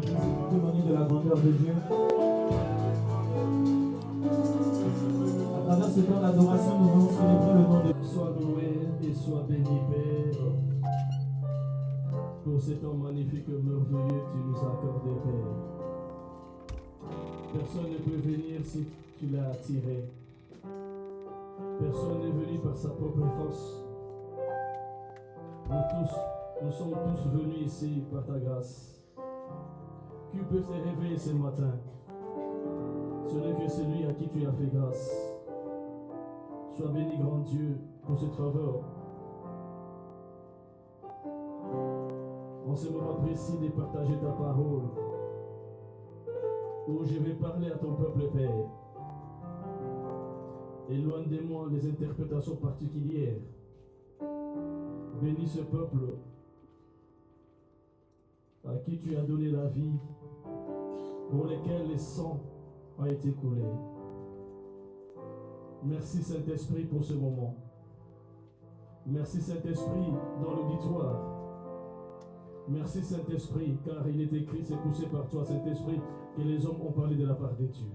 l'église et pour témoigner de la grandeur de Dieu. À travers ce temps d'adoration, nous allons célébrer le nom de Dieu. Sois loué et sois béni, Père, pour ce temps magnifique et merveilleux que tu nous as accordé, Père. Personne ne peut venir si tu l'as attiré. Personne n'est venu par sa propre force. Nous sommes tous venus ici par ta grâce. Qui peut se réveiller ce matin? Ce n'est que celui à qui tu as fait grâce. Sois béni, grand Dieu, pour cette faveur. En ce moment précis de partager ta parole, où je vais parler à ton peuple, Père. Éloigne de moi les interprétations particulières. Bénis ce peuple à qui tu as donné la vie, pour lesquels le sang a été coulé. Merci Saint-Esprit pour ce moment. Merci Saint-Esprit dans l'auditoire. Merci Saint-Esprit, car il est écrit, c'est poussé par toi, Saint-Esprit, que les hommes ont parlé de la part de Dieu.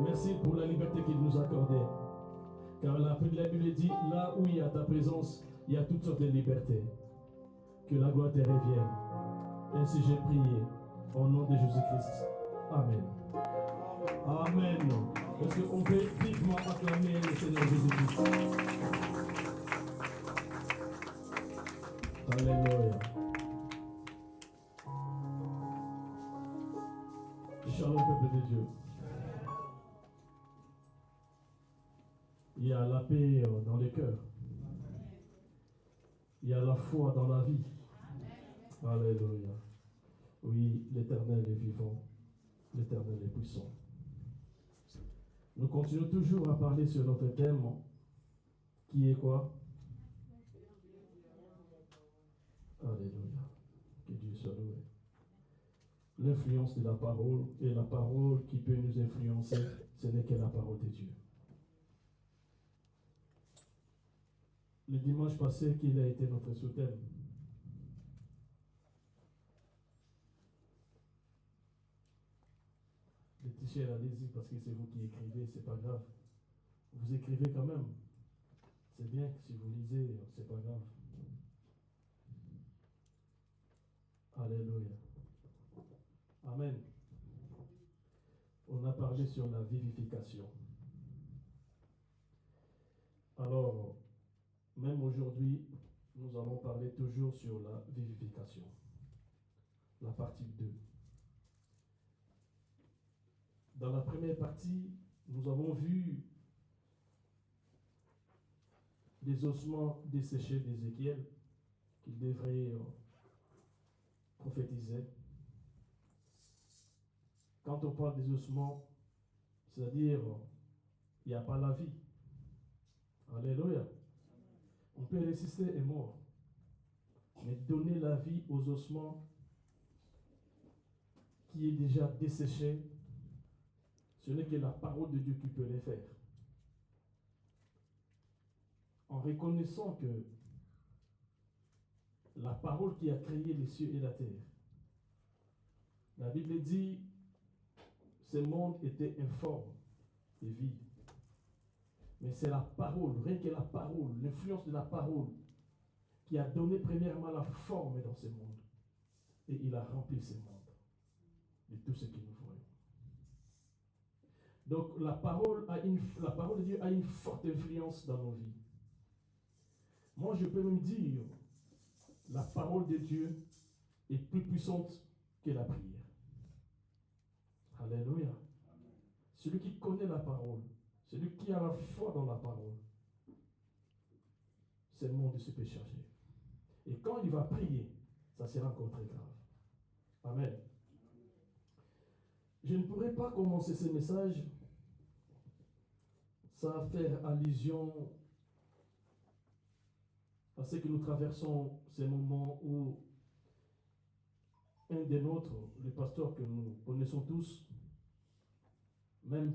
Merci pour la liberté qu'il nous a accordée. Car la Bible dit, là où il y a ta présence, il y a toutes sortes de libertés. Que la gloire te revienne. Ainsi j'ai prié, au nom de Jésus-Christ. Amen. Amen. Est-ce qu'on peut vivement acclamer le Seigneur Jésus-Christ? Alléluia. Shalom, peuple de Dieu. Il y a la paix dans les cœurs. Il y a la foi dans la vie. Alléluia. Oui, l'Éternel est vivant. L'Éternel est puissant. Nous continuons toujours à parler sur notre thème qui est quoi? Alléluia. Que Dieu soit loué. L'influence de la parole, et la parole qui peut nous influencer, ce n'est que la parole de Dieu. Le dimanche passé, quel a été notre sous-thème? Laetitia, allez-y, parce que c'est vous qui écrivez, c'est pas grave. Vous écrivez quand même. C'est bien que si vous lisez, c'est pas grave. Alléluia. Amen. On a parlé sur la vivification. Alors, même aujourd'hui, nous allons parler toujours sur la vivification. La partie 2. Dans la première partie, nous avons vu les ossements desséchés d'Ézéchiel qu'il devrait prophétiser. Quand on parle des ossements, c'est-à-dire il n'y a pas la vie. Alléluia. On peut ressusciter et mort. Mais donner la vie aux ossements qui est déjà desséché, ce n'est que la parole de Dieu qui peut les faire. En reconnaissant que la parole qui a créé les cieux et la terre, la Bible dit, ce monde était informe et vide. Mais c'est la parole, rien que la parole, l'influence de la parole, qui a donné premièrement la forme dans ce monde. Et il a rempli ce monde de tout ce que nous voyons. Donc la parole de Dieu a une forte influence dans nos vies. Moi, je peux même dire, la parole de Dieu est plus puissante que la prière. Alléluia. Celui qui connaît la parole, celui qui a la foi dans la parole, c'est le monde se peut charger. Et quand il va prier, ça sera encore très grave. Amen. Je ne pourrais pas commencer ce message sans faire allusion à ce que nous traversons, ces moments où un des nôtres, le pasteur que nous connaissons tous, même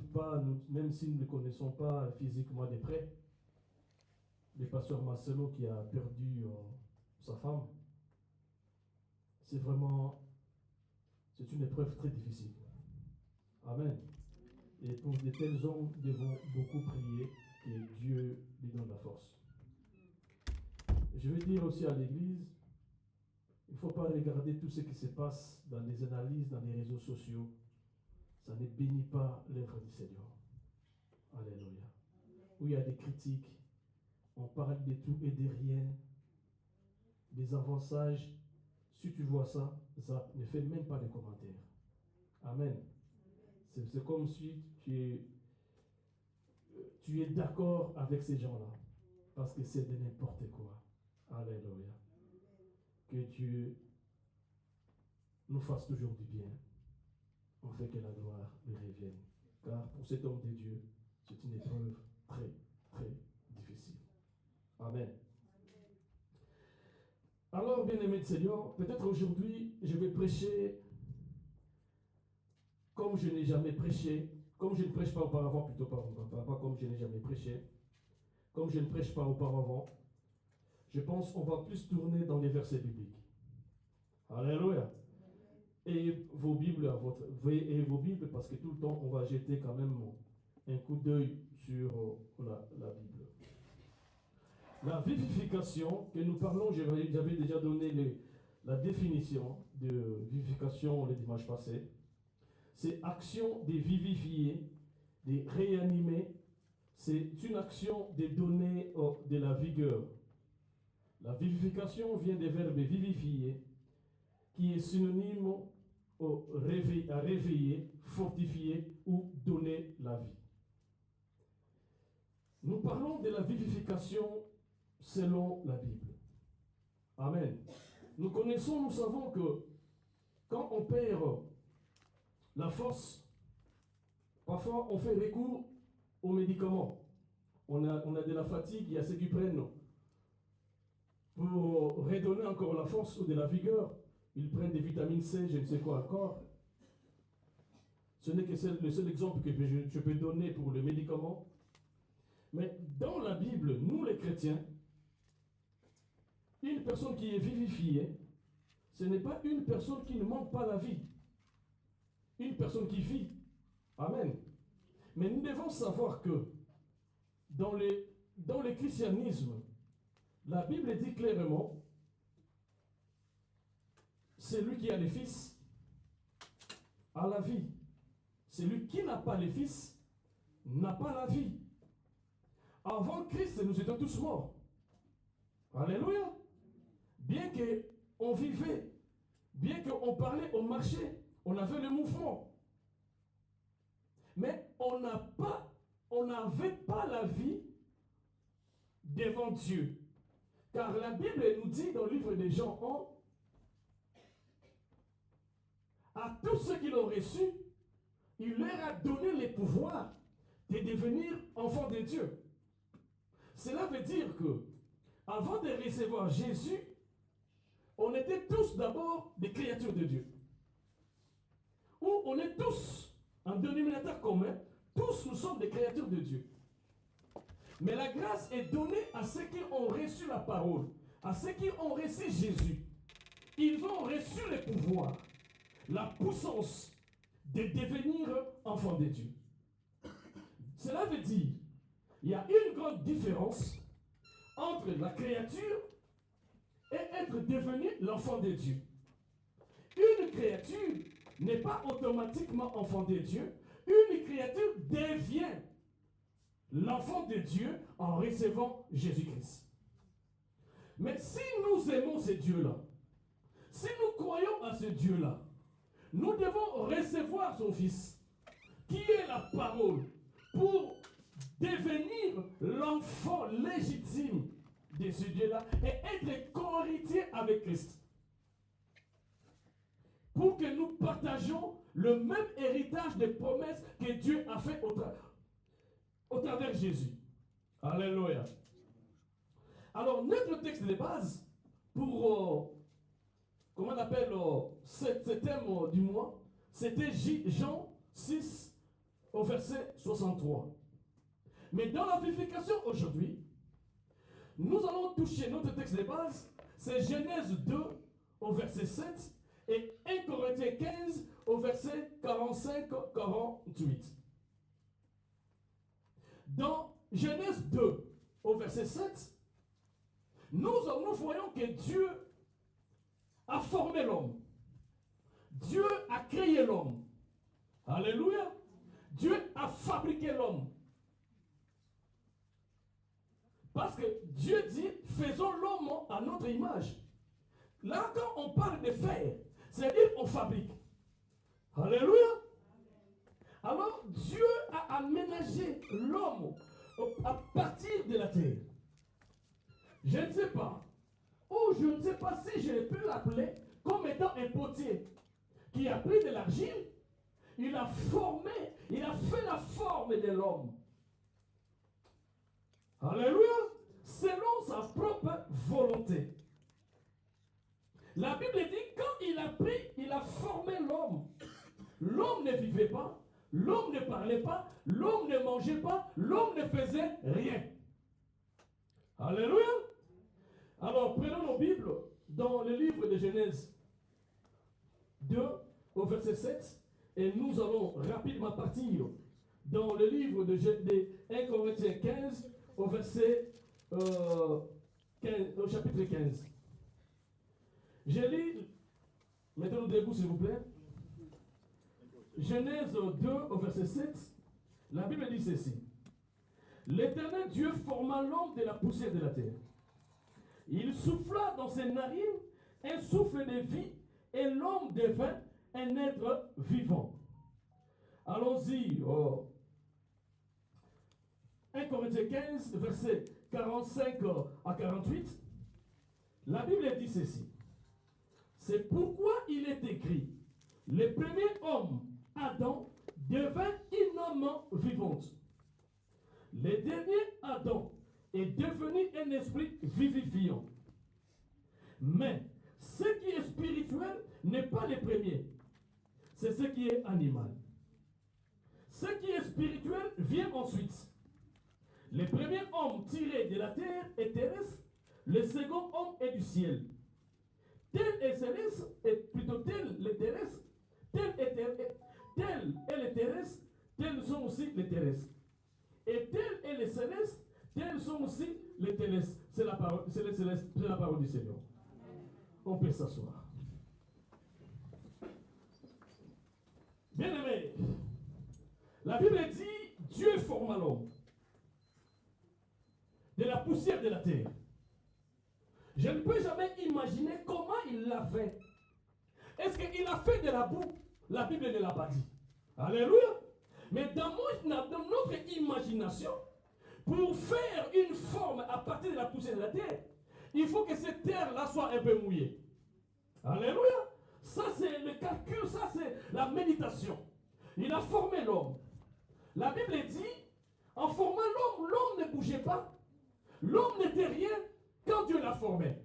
si nous ne le connaissons pas physiquement de près, le pasteur Marcelo qui a perdu sa femme, c'est une épreuve très difficile. Amen. Et pour de tels hommes, nous devons beaucoup prier que Dieu lui donne la force. Je veux dire aussi à l'Église, il ne faut pas regarder tout ce qui se passe dans les analyses, dans les réseaux sociaux. Ça ne bénit pas l'œuvre du Seigneur. Alléluia. Où il y a des critiques, on parle de tout et de rien, des avançages. Si tu vois ça, ça ne fait même pas de commentaires. Amen. C'est comme si tu es d'accord avec ces gens-là, parce que c'est de n'importe quoi. Alléluia. Que Dieu nous fasse toujours du bien. On fait que la gloire lui revienne. Car pour cet homme de Dieu, c'est une épreuve très, très difficile. Amen. Alors, bien-aimés de Seigneur, peut-être aujourd'hui, je vais prêcher comme je n'ai jamais prêché, comme je ne prêche pas auparavant, plutôt pas comme je n'ai jamais prêché, comme je ne prêche pas auparavant. Je pense qu'on va plus tourner dans les versets bibliques. Alléluia. Et vos Bibles, et vos Bibles, parce que tout le temps, on va jeter quand même un coup d'œil sur la Bible. La vivification que nous parlons, j'avais déjà donné la définition de vivification le dimanche passé. C'est action de vivifier, de réanimer. C'est une action de donner de la vigueur. La vivification vient des verbes vivifier, qui est synonyme à réveiller, fortifier ou donner la vie. Nous parlons de la vivification selon la Bible. Amen. Nous savons que quand on perd la force, parfois on fait recours aux médicaments. On a de la fatigue, il y a ceux qui prennent pour redonner encore la force ou de la vigueur. Ils prennent des vitamines C, je ne sais quoi encore. Ce n'est que le seul exemple que je peux donner pour le médicament. Mais dans la Bible, nous les chrétiens, une personne qui est vivifiée, ce n'est pas une personne qui ne manque pas la vie. Une personne qui vit. Amen. Mais nous devons savoir que dans le christianisme, la Bible dit clairement, celui qui a les fils a la vie. Celui qui n'a pas les fils n'a pas la vie. Avant Christ, nous étions tous morts. Alléluia. Bien qu'on vivait, bien qu'on parlait, on marchait, on avait le mouvement. Mais on n'avait pas la vie devant Dieu. Car la Bible nous dit dans le livre de Jean 1, à tous ceux qui l'ont reçu, il leur a donné le pouvoir de devenir enfants de Dieu. Cela veut dire que, avant de recevoir Jésus, on était tous d'abord des créatures de Dieu. Ou on est tous un dénominateur commun, tous nous sommes des créatures de Dieu. Mais la grâce est donnée à ceux qui ont reçu la parole, à ceux qui ont reçu Jésus. Ils ont reçu le pouvoir, la puissance de devenir enfants de Dieu. Cela veut dire, il y a une grande différence entre la créature et être devenu l'enfant de Dieu. Une créature n'est pas automatiquement enfant de Dieu. Une créature devient l'enfant de Dieu en recevant Jésus-Christ. Mais si nous aimons ce Dieu-là, si nous croyons à ce Dieu-là, nous devons recevoir son Fils, qui est la parole, pour devenir l'enfant légitime de ce Dieu-là et être co-héritier avec Christ. Pour que nous partagions le même héritage des promesses que Dieu a fait au travers de Jésus. Alléluia. Alors, notre texte de base, pour, comment on appelle, ce thème du mois, c'était Jean 6, au verset 63. Mais dans la vivification aujourd'hui, nous allons toucher notre texte de base, c'est Genèse 2, au verset 7, et 1 Corinthiens 15 au verset 45-48. Dans Genèse 2 au verset 7, nous voyons que Dieu a formé l'homme. Dieu a créé l'homme. Alléluia. Dieu a fabriqué l'homme. Parce que Dieu dit, faisons l'homme à notre image. Là, quand on parle de faire, c'est-à-dire on fabrique. Alléluia. Alors, Dieu a aménagé l'homme à partir de la terre. Je ne sais pas, ou je ne sais pas si je peux l'appeler comme étant un potier qui a pris de l'argile, il a formé, il a fait la forme de l'homme. Alléluia. Selon sa propre volonté. La Bible dit, quand il a pris, il a formé l'homme. L'homme ne vivait pas, l'homme ne parlait pas, l'homme ne mangeait pas, l'homme ne faisait rien. Alléluia. Alors, prenons nos Bibles dans le livre de Genèse 2 au verset 7 et nous allons rapidement partir dans le livre de 1 Corinthiens 15 au verset 15, au chapitre 15. Je lis, mettez-nous debout s'il vous plaît. Genèse 2 au verset 7, la Bible dit ceci. L'Éternel Dieu forma l'homme de la poussière de la terre. Il souffla dans ses narines un souffle de vie et l'homme devint un être vivant. Allons-y. 1 Corinthiens 15, verset 45 à 48. La Bible dit ceci. C'est pourquoi il est écrit, le premier homme, Adam, devint une âme vivante. Le dernier Adam est devenu un esprit vivifiant. Mais ce qui est spirituel n'est pas le premier. C'est ce qui est animal. Ce qui est spirituel vient ensuite. Le premier homme tiré de la terre est terrestre, le second homme est du ciel. Tel est céleste, et plutôt tel les terrestres, tel est les terrestres, tels sont aussi les terrestres. Et tel est les célestes, tels sont aussi les terrestres. C'est la parole, c'est la parole du Seigneur. On peut s'asseoir. Bien-aimés, la Bible dit, Dieu forma l'homme de la poussière de la terre. Je ne peux jamais imaginer comment il l'a fait. Est-ce qu'il a fait de la boue? La Bible ne l'a pas dit. Alléluia. Mais dans notre imagination, pour faire une forme à partir de la poussière de la terre, il faut que cette terre-là soit un peu mouillée. Alléluia. Ça, c'est le calcul, ça, c'est la méditation. Il a formé l'homme. La Bible dit, en formant l'homme, l'homme ne bougeait pas. L'homme n'était rien quand Dieu l'a formé.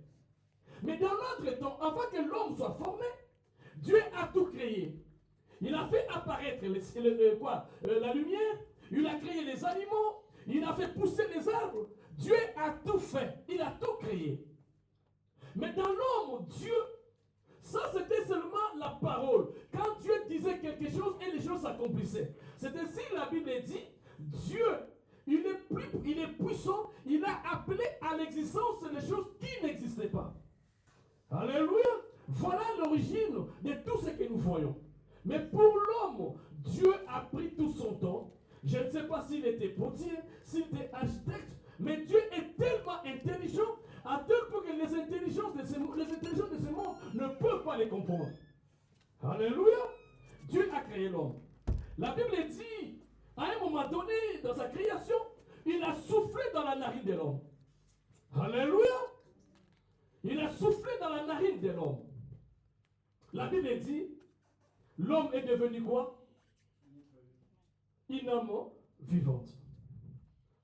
Mais dans notre temps, avant que l'homme soit formé, Dieu a tout créé. Il a fait apparaître la lumière, il a créé les animaux, il a fait pousser les arbres. Dieu a tout fait, il a tout créé. Mais dans l'homme, Dieu, ça c'était seulement la parole. Quand Dieu disait quelque chose et les choses s'accomplissaient. C'est ainsi la Bible dit, Dieu, il est puissant, il a appelé à l'existence des choses qui n'existaient pas. Alléluia. Voilà l'origine de tout ce que nous voyons. Mais pour l'homme, Dieu a pris tout son temps. Je ne sais pas s'il était potier, s'il était architecte, mais Dieu est tellement intelligent à tel point que les intelligences de ce monde ne peuvent pas les comprendre. Alléluia. Dieu a créé l'homme. La Bible dit, à un moment donné, dans sa création, il a soufflé dans la narine de l'homme. Alléluia. Il a soufflé dans la narine de l'homme. La Bible dit, l'homme est devenu quoi? Une âme vivante.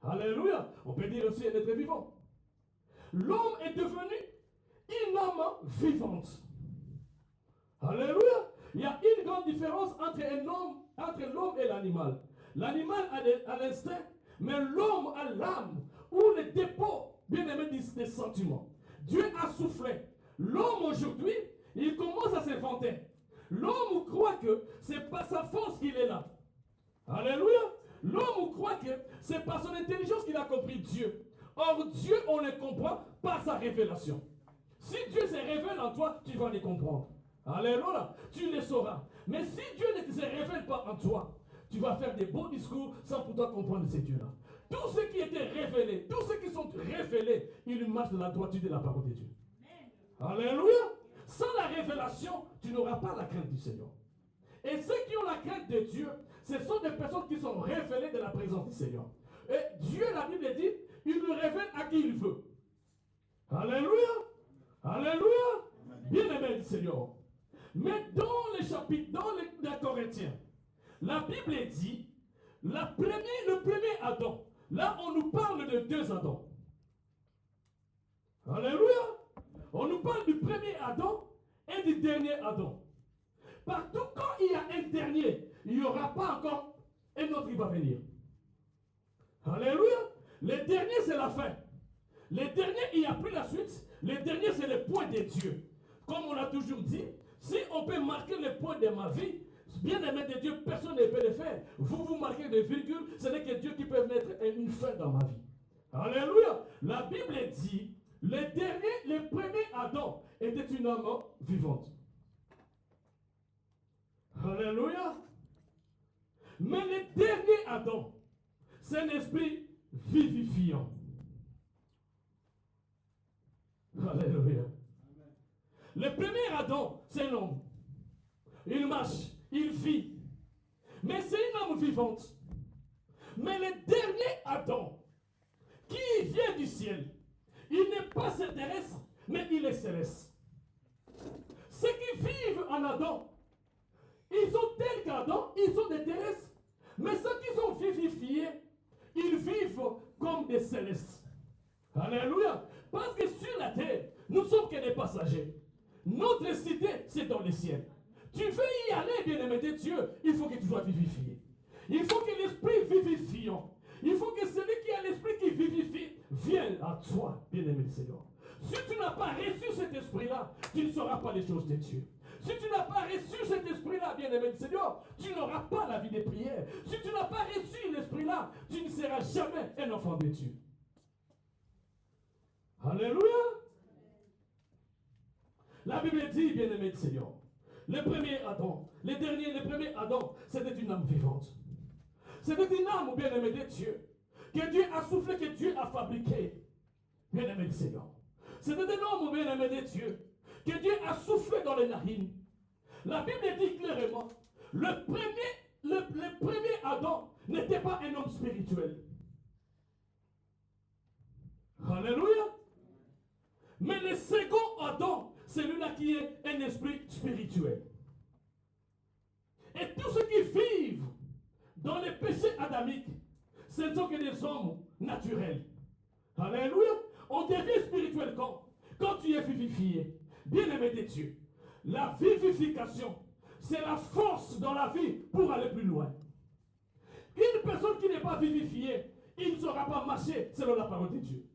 Alléluia. On peut dire aussi un être vivant. L'homme est devenu une âme vivante. Alléluia. Il y a une grande différence entre l'homme et l'animal. L'animal a l'instinct, mais l'homme a l'âme ou le dépôt, bien aimé, des sentiments. Dieu a soufflé. L'homme aujourd'hui, il commence à s'inventer. L'homme croit que c'est par sa force qu'il est là. Alléluia. L'homme croit que c'est par son intelligence qu'il a compris Dieu. Or, Dieu, on le comprend par sa révélation. Si Dieu se révèle en toi, tu vas les comprendre. Alléluia. Tu les sauras. Mais si Dieu ne se révèle pas en toi, tu vas faire des beaux discours sans pourtant comprendre ces dieux-là. Tous ceux qui étaient révélés, tous ceux qui sont révélés, ils marchent dans la droiture de la parole de Dieu. Alléluia. Sans la révélation, tu n'auras pas la crainte du Seigneur. Et ceux qui ont la crainte de Dieu, ce sont des personnes qui sont révélées de la présence du Seigneur. Et Dieu, la Bible dit, il le révèle à qui il veut. Alléluia. Alléluia. Bien-aimé du Seigneur. Mais dans les chapitres, dans les Corinthiens, la Bible dit, le premier Adam, là on nous parle de deux Adams. Alléluia. On nous parle du premier Adam et du dernier Adam. Partout quand il y a un dernier, il n'y aura pas encore un autre qui va venir. Alléluia. Le dernier c'est la fin. Le dernier, il n'y a plus la suite. Le dernier c'est le point de Dieu. Comme on a toujours dit, si on peut marquer le point de ma vie, bien aimé de Dieu, personne ne peut le faire. Vous marquez des virgules, ce n'est que Dieu qui peut mettre une fin dans ma vie. Alléluia. La Bible dit, le premier Adam était une âme vivante. Alléluia. Mais le dernier Adam, c'est un esprit vivifiant. Alléluia. Le premier Adam, c'est un homme. Il marche, il vit. Mais c'est une âme vivante. Mais le dernier Adam, qui vient du ciel, il n'est pas terrestre, mais il est céleste. Ceux qui vivent en Adam, ils sont tels qu'Adam, ils sont des terrestres. Mais ceux qui sont vivifiés, ils vivent comme des célestes. Alléluia. Parce que sur la terre, nous sommes que des passagers. Notre cité, c'est dans les ciels. Tu veux y aller, bien-aimé de Dieu, il faut que tu sois vivifié. Il faut que l'esprit vivifiant, il faut que celui qui a l'esprit qui vivifie vienne à toi, bien-aimé du Seigneur. Si tu n'as pas reçu cet esprit-là, tu ne sauras pas les choses de Dieu. Si tu n'as pas reçu cet esprit-là, bien-aimé du Seigneur, tu n'auras pas la vie des prières. Si tu n'as pas reçu l'esprit-là, tu ne seras jamais un enfant de Dieu. Alléluia. La Bible dit, bien-aimé du Seigneur, le premier Adam, le premier Adam, c'était une âme vivante. C'était une âme, bien-aimé de Dieu, que Dieu a soufflé, que Dieu a fabriqué. Bien-aimé du Seigneur. C'était un homme, bien-aimé de Dieu, que Dieu a soufflé dans les narines. La Bible dit clairement, le premier Adam n'était pas un homme spirituel. Alléluia. Mais le second Adam, c'est celui-là qui est un esprit spirituel. Et tous ceux qui vivent dans les péchés adamiques, ce ne sont que des hommes naturels. Alléluia. On devient spirituel quand tu es vivifié. Bien-aimé de Dieu, la vivification, c'est la force dans la vie pour aller plus loin. Une personne qui n'est pas vivifiée, il ne saura pas marcher selon la parole de Dieu.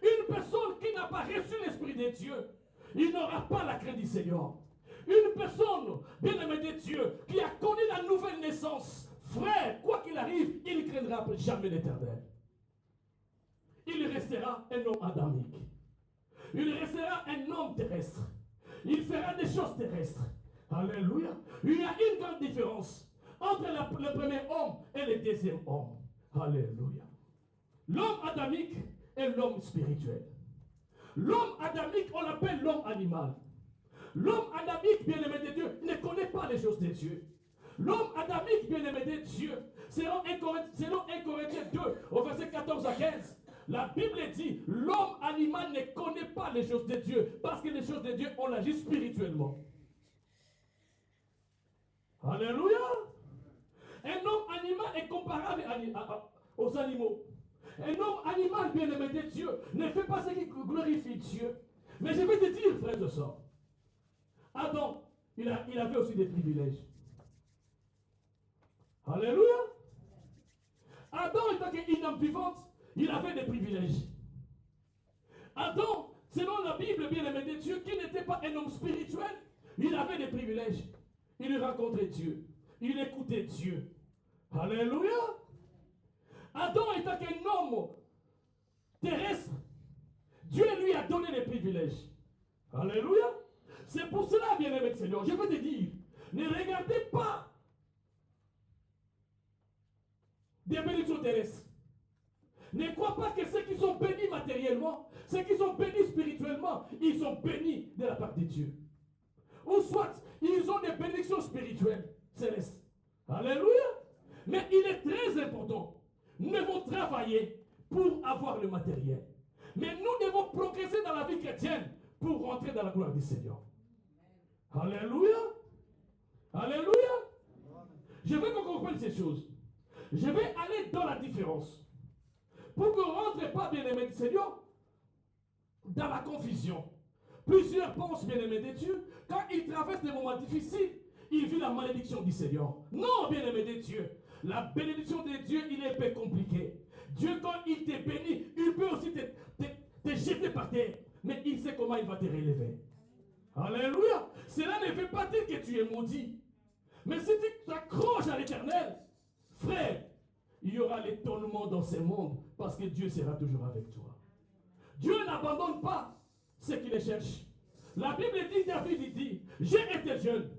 Une personne qui n'a pas reçu l'Esprit de Dieu, il n'aura pas la crainte du Seigneur. Une personne, bien-aimée de Dieu, qui a connu la nouvelle naissance, frère, quoi qu'il arrive, il ne craindra jamais l'Éternel. Il restera un homme adamique. Il restera un homme terrestre. Il fera des choses terrestres. Alléluia. Il y a une grande différence entre le premier homme et le deuxième homme. Alléluia. L'homme adamique et l'homme spirituel. L'homme adamique, on l'appelle l'homme animal. L'homme adamique, bien-aimé de Dieu, ne connaît pas les choses de Dieu. L'homme adamique, bien-aimé de Dieu, selon 1 Corinthiens 2, au verset 14 à 15, la Bible dit, l'homme animal ne connaît pas les choses de Dieu, parce que les choses de Dieu, on l'agit spirituellement. Alléluia. Un homme animal est comparable aux animaux. Un homme animal, bien-aimé de Dieu, ne fait pas ce qui glorifie Dieu. Mais je vais te dire, frère de sœur, Adam, il avait aussi des privilèges. Alléluia. Adam, étant qu'une âme vivante, il avait des privilèges. Adam, selon la Bible, David, bien-aimé de Dieu, qui n'était pas un homme spirituel, il avait des privilèges. Il rencontrait Dieu. Il écoutait Dieu. Alléluia. Adam étant qu'un homme terrestre, Dieu lui a donné des privilèges. Alléluia. C'est pour cela, bien-aimé de Seigneur, je veux te dire, ne regardez pas des bénédictions terrestres. Ne crois pas que ceux qui sont bénis matériellement, ceux qui sont bénis spirituellement, ils sont bénis de la part de Dieu. Ou soit, ils ont des bénédictions spirituelles célestes. Alléluia. Mais il est très important. Nous devons travailler pour avoir le matériel. Mais nous devons progresser dans la vie chrétienne pour rentrer dans la gloire du Seigneur. Alléluia. Alléluia. Je veux qu'on comprenne ces choses. Je vais aller dans la différence. Pour que vous ne rentrez pas, bien-aimés du Seigneur, dans la confusion. Plusieurs pensent, bien-aimés de Dieu, quand ils traversent des moments difficiles, ils vivent la malédiction du Seigneur. Non, bien-aimés de Dieu. La bénédiction de Dieu, il est peu compliqué. Dieu, quand il te bénit, il peut aussi te jeter par terre. Mais il sait comment il va te relever. Alléluia. Cela ne veut pas dire que tu es maudit. Mais si tu t'accroches à l'Éternel, frère, il y aura l'étonnement dans ce monde parce que Dieu sera toujours avec toi. Dieu n'abandonne pas ceux qui les cherchent. La Bible dit, David il dit, j'ai été jeune,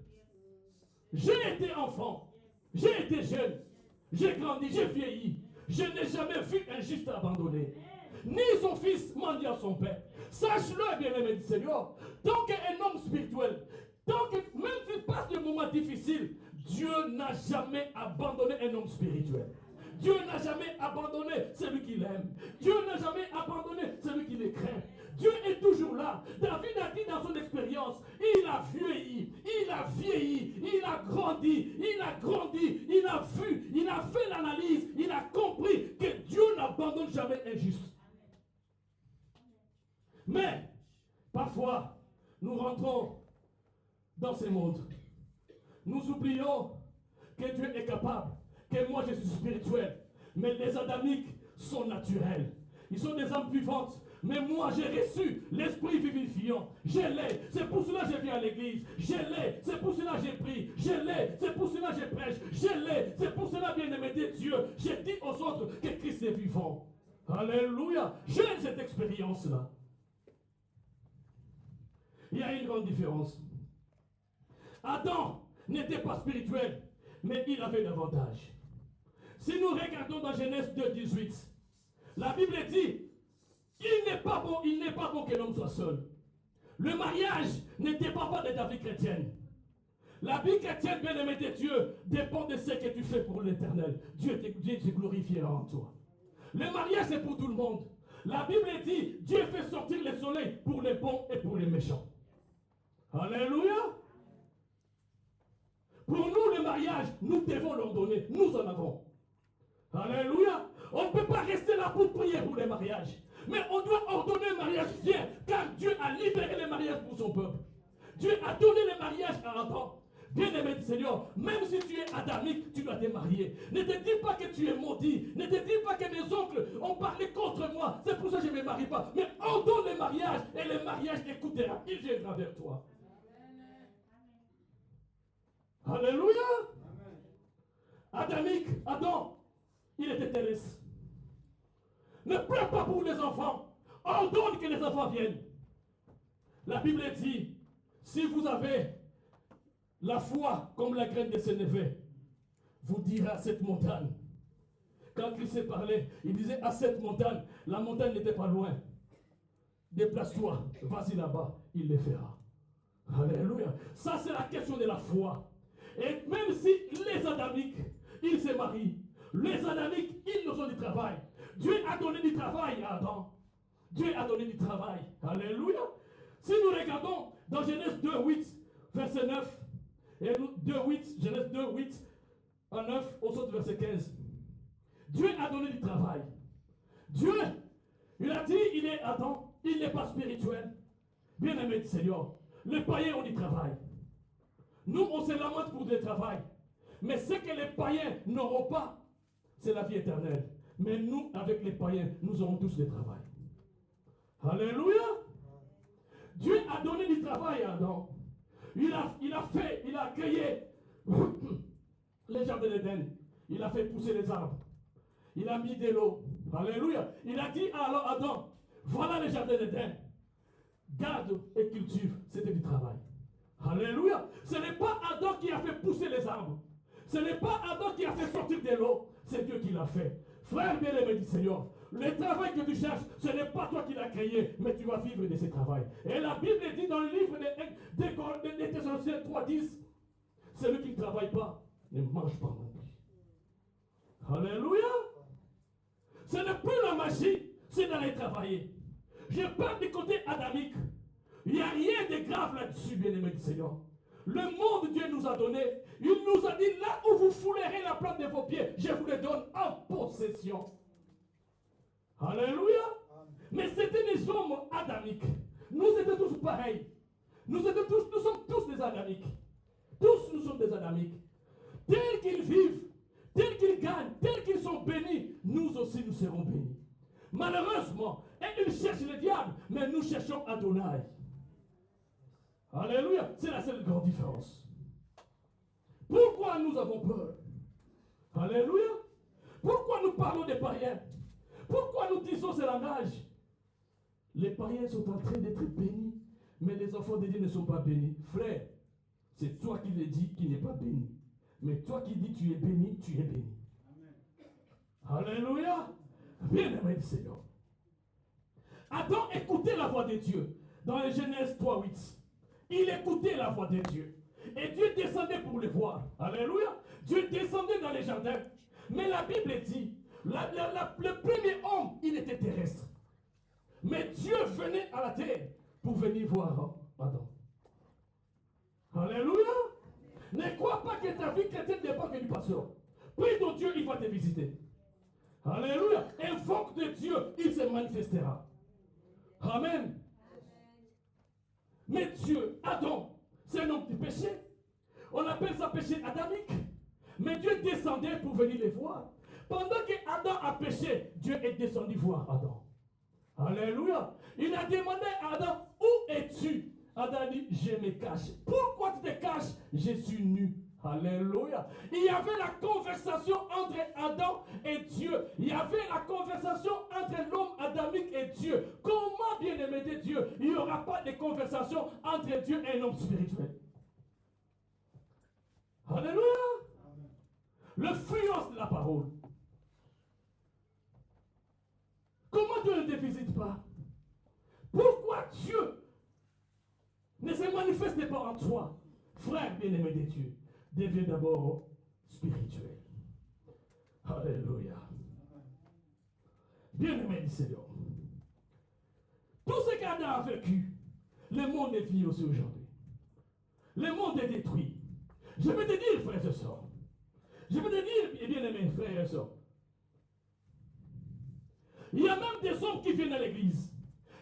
j'ai été enfant, j'ai été jeune, j'ai grandi, j'ai vieilli. Je n'ai jamais vu un juste abandonné, ni son fils mendier à son père. Sache-le, bien-aimé du Seigneur, tant qu'un homme spirituel, tant que même s'il passe des moments difficiles, Dieu n'a jamais abandonné un homme spirituel. Dieu n'a jamais abandonné celui qui l'aime. Dieu n'a jamais abandonné celui qui le craint. Dieu est toujours là. David a dit dans son expérience, il a vieilli, il a vieilli, il a grandi, il a grandi, il a vu, il a fait l'analyse, il a compris que Dieu n'abandonne jamais un juste. Mais, parfois, nous rentrons dans ce monde. Nous oublions que Dieu est capable, que moi je suis spirituel. Mais les adamiques sont naturels. Ils sont des âmes vivantes. Mais moi j'ai reçu l'esprit vivifiant. Je l'ai. C'est pour cela que je viens à l'église. Je l'ai. C'est pour cela que j'ai prie. Je l'ai. C'est pour cela que je prêche. Je l'ai. C'est pour cela, bien-aimé de Dieu, j'ai dit aux autres que Christ est vivant. Alléluia. J'ai cette expérience-là. Il y a une grande différence. Adam n'était pas spirituel, mais il avait davantage. Si nous regardons dans Genèse 2, 18, la Bible dit, il n'est pas bon que l'homme soit seul. Le mariage ne dépend pas de ta vie chrétienne. La vie chrétienne, bien-aimé de Dieu, dépend de ce que tu fais pour l'éternel. Dieu te glorifiera en toi. Le mariage, c'est pour tout le monde. La Bible dit, Dieu fait sortir le soleil pour les bons et pour les méchants. Alléluia. Pour nous, le mariage, nous devons leur donner. Nous en avons. Alléluia. On ne peut pas rester là pour prier pour les mariages. Mais on doit ordonner le mariage bien, car Dieu a libéré les mariages pour son peuple. Dieu a donné le mariage à Adam. Bien-aimé du Seigneur, même si tu es adamique, tu dois te marier. Ne te dis pas que tu es maudit. Ne te dis pas que mes oncles ont parlé contre moi. C'est pour ça que je ne me marie pas. Mais ordonne le mariage et le mariage écoutera. Il viendra vers toi. Alléluia. Adamique, Adam, il était terrestre. Ne pleure pas pour les enfants. Ordonne que les enfants viennent. La Bible dit, si vous avez la foi comme la graine de sénévé, vous direz à cette montagne. Quand Christ parlait, il disait à cette montagne, la montagne n'était pas loin. Déplace-toi, vas-y là-bas, il le fera. Alléluia. Ça, c'est la question de la foi. Et même si les adamiques, ils se marient, les adamiques, ils nous ont du travail. Dieu a donné du travail à Adam. Dieu a donné du travail. Alléluia. Si nous regardons dans Genèse 2, 8, verset 9, et 2, 8, Genèse 2, 8, à 9, au sort verset 15. Dieu a donné du travail. Dieu, il a dit, il est Adam, il n'est pas spirituel. Bien-aimé du Seigneur, les païens ont du travail. Nous, on se lamente pour du travail. Mais ce que les païens n'auront pas, c'est la vie éternelle. Mais nous, avec les païens, nous aurons tous le travail. Alléluia. Dieu a donné du travail à Adam. Il a créé les jardins d'Éden. Il a fait pousser les arbres. Il a mis de l'eau. Alléluia. Il a dit alors Adam, voilà les jardins d'Éden. Garde et cultive. C'était du travail. Alléluia. Ce n'est pas Adam qui a fait pousser les arbres. Ce n'est pas Adam qui a fait sortir de l'eau. C'est Dieu qui l'a fait. Frère bien-aimé du Seigneur, le travail que tu cherches, ce n'est pas toi qui l'as créé, mais tu vas vivre de ce travail. Et la Bible dit dans le livre des Thessaloniciens 3:10, celui qui ne travaille pas ne mange pas non plus. Alléluia. Ce n'est plus la magie, c'est d'aller travailler. Je parle du côté adamique. Il n'y a rien de grave là-dessus, bien-aimé du Seigneur. Le monde Dieu nous a donné, il nous a dit, là où vous foulerez la plante de vos pieds, je vous le donne en possession. Alléluia. Mais c'était des hommes adamiques. Nous étions tous pareils. Nous sommes tous des adamiques. Tous nous sommes des adamiques. Tels qu'ils vivent, tels qu'ils gagnent, tels qu'ils sont bénis, nous aussi nous serons bénis. Malheureusement, ils cherchent le diable, mais nous cherchons Adonai. Alléluia, c'est la seule grande différence. Pourquoi nous avons peur? Alléluia. Pourquoi nous parlons des païens? Pourquoi nous disons ce langage? Les païens sont en train d'être bénis, mais les enfants de Dieu ne sont pas bénis. Frère, c'est toi qui le dis qui n'est pas béni. Mais toi qui dis tu es béni, tu es béni. Amen. Alléluia. Bien-aimé du Seigneur. Adam écoutait la voix de Dieu. Dans le Genèse 3:8. Il écoutait la voix de Dieu. Et Dieu descendait pour le voir. Alléluia. Dieu descendait dans les jardins. Mais la Bible dit, le premier homme, il était terrestre. Mais Dieu venait à la terre pour venir voir Adam. Alléluia. Ne crois pas que ta vie chrétienne dépend que du pasteur. Prie ton Dieu, il va te visiter. Alléluia. Invoque de Dieu, il se manifestera. Amen. Mais Dieu, Adam, c'est un homme du péché. On appelle ça péché adamique. Mais Dieu descendait pour venir les voir. Pendant que Adam a péché, Dieu est descendu voir Adam. Alléluia. Il a demandé à Adam, où es-tu? Adam a dit, je me cache. Pourquoi tu te caches? Je suis nu. Alléluia. Il y avait la conversation entre Adam et Dieu. Il y avait la conversation entre l'homme adamique et Dieu. Comment, bien-aimé de Dieu, il n'y aura pas de conversation entre Dieu et un homme spirituel? Alléluia. L'influence de la parole. Comment Dieu ne te visite pas? Pourquoi Dieu ne se manifeste pas en toi? Frère bien-aimé de Dieu, deviens d'abord spirituel. Alléluia. Bien-aimé du Seigneur. Tout ce qu'Adam a vécu, le monde est venu aussi aujourd'hui. Le monde est détruit. Je vais te dire, frères et sœurs. Je vais te dire, bien-aimés frères et sœurs. Il y a même des hommes qui viennent à l'église.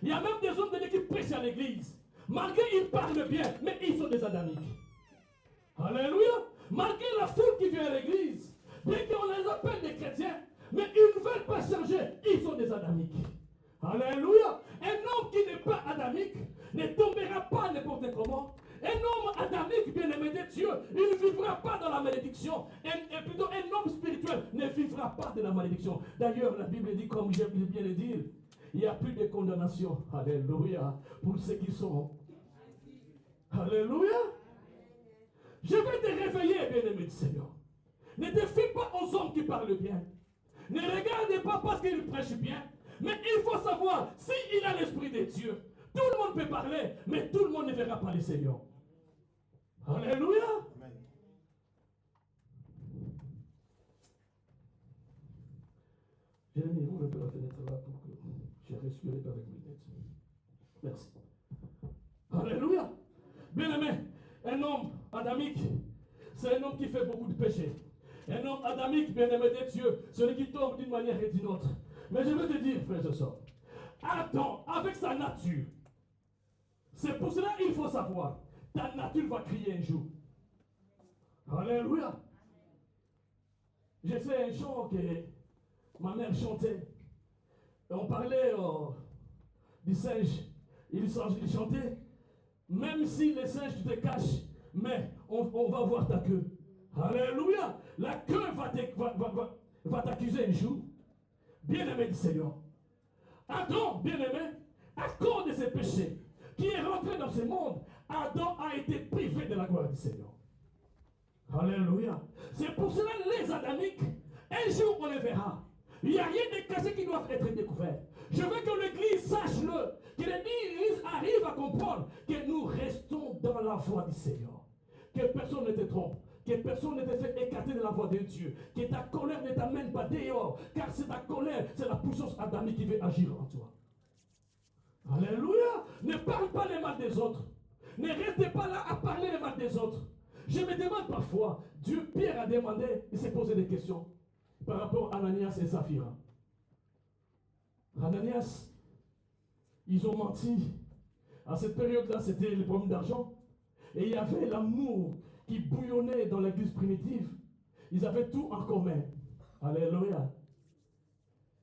Il y a même des hommes de Dieu qui prêchent à l'église. Malgré ils parlent bien, mais ils sont des adamiques. Alléluia. Malgré la foule qui vient à l'église, bien qu'on les appelle des chrétiens, mais ils ne veulent pas changer, ils sont des adamiques. Alléluia. Un homme qui n'est pas adamique ne tombera pas n'importe comment. Un homme adamique, bien-aimé de Dieu, il ne vivra pas dans la malédiction. Et plutôt, un homme spirituel ne vivra pas de la malédiction. D'ailleurs, la Bible dit, comme je viens de le dire, il n'y a plus de condamnation. Alléluia. Pour ceux qui sont. Alléluia. Je vais te réveiller, bien-aimé du Seigneur. Ne te fie pas aux hommes qui parlent bien. Ne regarde pas parce qu'ils prêchent bien. Mais il faut savoir, s'il a l'esprit de Dieu, tout le monde peut parler, mais tout le monde ne verra pas le Seigneur. Alléluia. Amen. Jérémie, ouvre un peu la fenêtre là pour que j'ai respiré avec mes têtes. Merci. Alléluia. Bien-aimé, un homme adamique, c'est un homme qui fait beaucoup de péchés. Un homme adamique, bien-aimé de Dieu, celui qui tombe d'une manière et d'une autre. Mais je veux te dire, frère et sœurs, Adam, avec sa nature, c'est pour cela qu'il faut savoir, ta nature va crier un jour. Alléluia. J'ai fait un chant que ma mère chantait. Et on parlait du singe. Il chantait. Même si les singes, tu te caches, mais on va voir ta queue. Alléluia. La queue va t'accuser un jour. Bien-aimé du Seigneur. Adam, bien-aimé, à cause de ses péchés, qui est rentré dans ce monde, Adam a été privé de la gloire du Seigneur. Alléluia. C'est pour cela les Adamiques, un jour on les verra. Il n'y a rien de caché qui doit être découvert. Je veux que l'Église sache-le, que l'Église arrive à comprendre que nous restons dans la voie du Seigneur. Que personne ne te trompe, que personne ne te fait écarter de la voie de Dieu, que ta colère ne t'amène pas dehors, car c'est ta colère, c'est la puissance adamique qui veut agir en toi. Alléluia. Ne parle pas les mal des autres. Ne restez pas là à parler les mal des autres. Je me demande parfois, Pierre a demandé, il s'est posé des questions par rapport à Ananias et Saphira. Ananias, ils ont menti. À cette période-là, c'était le problème d'argent. Et il y avait l'amour qui bouillonnait dans l'église primitive. Ils avaient tout en commun. Alléluia.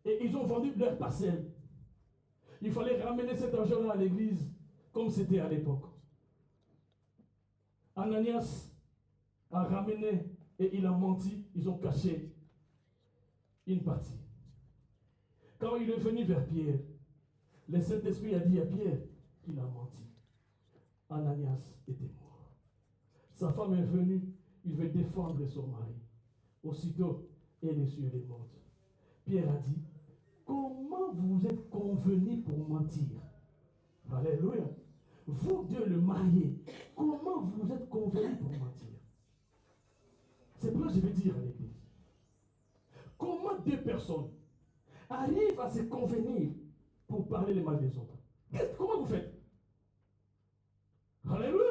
Et ils ont vendu leur parcelle. Il fallait ramener cet argent-là à l'église, comme c'était à l'époque. Ananias a ramené et il a menti. Ils ont caché une partie. Quand il est venu vers Pierre, le Saint-Esprit a dit à Pierre qu'il a menti. Ananias était mort. Sa femme est venue, il veut défendre son mari. Aussitôt, elle est sur les mortes. Pierre a dit, comment vous êtes convenus pour mentir? Alléluia. Vous deux le mariés, comment vous êtes convenus pour mentir? C'est pour ça que je vais dire à l'église. Comment deux personnes arrivent à se convenir pour parler le mal des autres? Comment vous faites? Alléluia.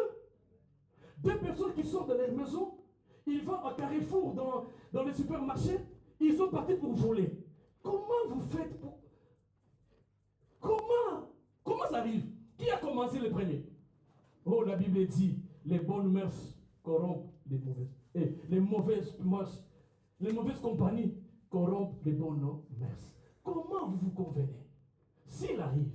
Deux personnes qui sortent de leur maison, ils vont à Carrefour, dans les supermarchés, ils sont partis pour voler. Comment vous faites pour... Comment ça arrive? Qui a commencé le premier? Oh, la Bible dit, les bonnes mœurs corrompent les mauvaises. Et les mauvaises mœurs, les mauvaises compagnies corrompent les bonnes mœurs. Comment vous vous convenez? S'il arrive,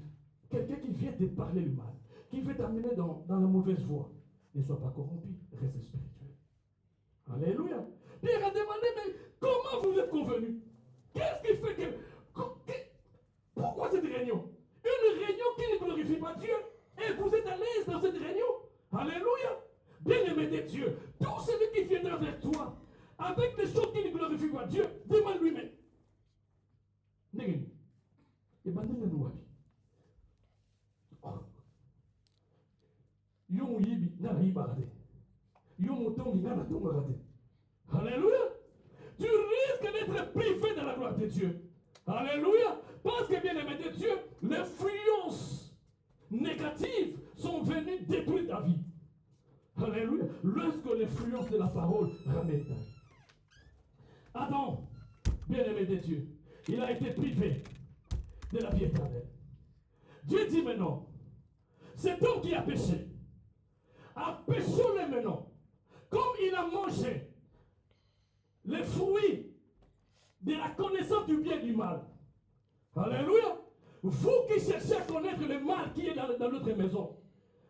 quelqu'un qui vient te parler le mal, qui veut t'amener dans la mauvaise voie, ne sois pas corrompu, reste spirituel. Alléluia. Pierre a demandé, mais comment vous êtes convenus? Qu'est-ce qui fait que... Pourquoi cette réunion? Une réunion qui ne glorifie pas Dieu. Et vous êtes à l'aise dans cette réunion. Alléluia. Bien-aimé de Dieu, tout celui qui viendra vers toi, avec des choses qui ne glorifient pas Dieu, demande lui-même. Et maintenant, nous Alléluia. Tu risques d'être privé de la gloire de Dieu. Alléluia. Parce que, bien aimé de Dieu, les influences négatives sont venues détruire ta vie. Alléluia. Lorsque l'influence de la parole ramène ta vie. Adam, bien aimé de Dieu, il a été privé de la vie éternelle. Dieu dit maintenant, cet homme qui a péché, empêchons-le maintenant. Comme il a mangé les fruits de la connaissance du bien et du mal. Alléluia. Vous qui cherchez à connaître le mal qui est dans notre maison,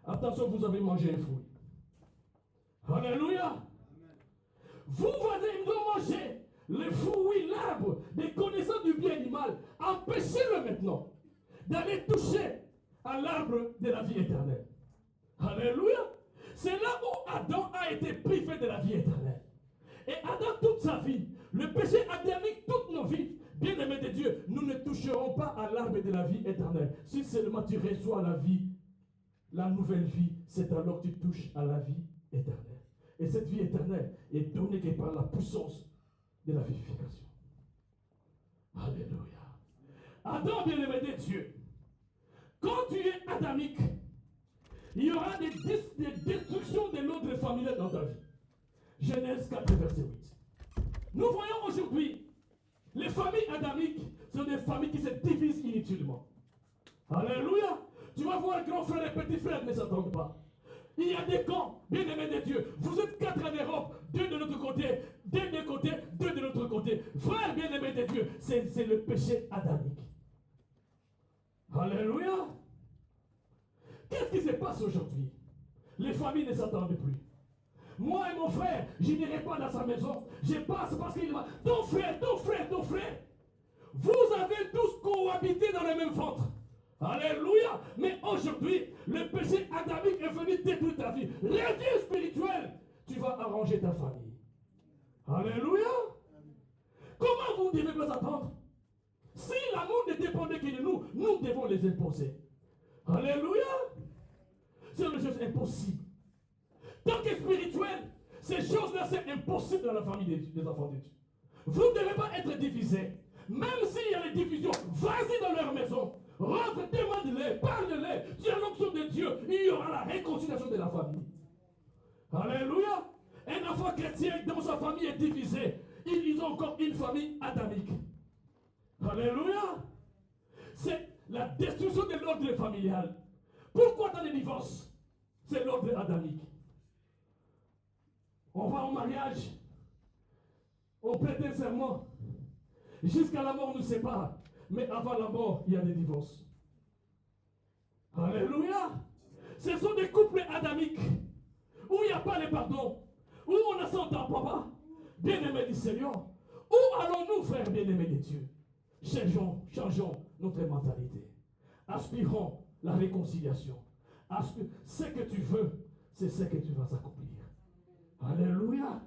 attention, vous avez mangé un fruit. Alléluia. Vous avez mangé le fruit, l'arbre des connaissances du bien et du mal. Empêchez-le maintenant d'aller toucher à l'arbre de la vie éternelle. Alléluia. C'est là où Adam a été privé de la vie éternelle. Et Adam, toute sa vie, le péché adamique, toutes nos vies, bien-aimés de Dieu, nous ne toucherons pas à l'arbre de la vie éternelle. Si seulement tu reçois la vie, la nouvelle vie, c'est alors que tu touches à la vie éternelle. Et cette vie éternelle est donnée que par la puissance de la vivification. Alléluia. Adam, bien-aimé de Dieu, quand tu es adamique, il y aura des destructions de l'ordre familial dans ta vie. Genèse 4, verset 8. Nous voyons aujourd'hui, les familles adamiques sont des familles qui se divisent inutilement. Alléluia. Tu vas voir grand frère et petit frère ne s'entendent pas. Il y a des camps, bien aimés de Dieu. Vous êtes 4 en Europe, 2 de notre côté, 2 de côté, 2 de l'autre côté. Frères bien aimés de Dieu, c'est le péché adamique. Alléluia. Qu'est-ce qui se passe aujourd'hui? Les familles ne s'attendent plus. Moi et mon frère, je n'irai pas dans sa maison. Je passe parce qu'il va. Ton frère. Vous avez tous cohabité dans le même ventre. Alléluia. Mais aujourd'hui, le péché adamique est venu détruire ta vie. Réveil spirituel, tu vas arranger ta famille. Alléluia. Comment vous ne devez pas attendre? Si l'amour ne dépendait que de nous, nous devons les imposer. Alléluia. C'est une chose impossible. Tant que spirituel, ces choses-là, c'est impossible dans la famille des enfants de Dieu. Vous ne devez pas être divisés. Même s'il y a des divisions, vas-y dans leur maison. Rentre, demande-les, parle-les. Tu as l'onction de Dieu. Il y aura la réconciliation de la famille. Alléluia. Un enfant chrétien dans sa famille est divisé. Ils ont encore une famille adamique. Alléluia. C'est la destruction de l'ordre familial. Pourquoi dans les divorces? C'est l'ordre adamique. On va au mariage, on prête un serment, jusqu'à la mort nous sépare. Mais avant la mort, il y a des divorces. Alléluia. Ce sont des couples adamiques, où il n'y a pas le pardon, où on ne s'entend pas. Bien-aimés du Seigneur, où allons-nous, frères bien-aimés de Dieu? Changeons notre mentalité. Aspirons la réconciliation. Ce que tu veux, c'est ce que tu vas accomplir. Alléluia.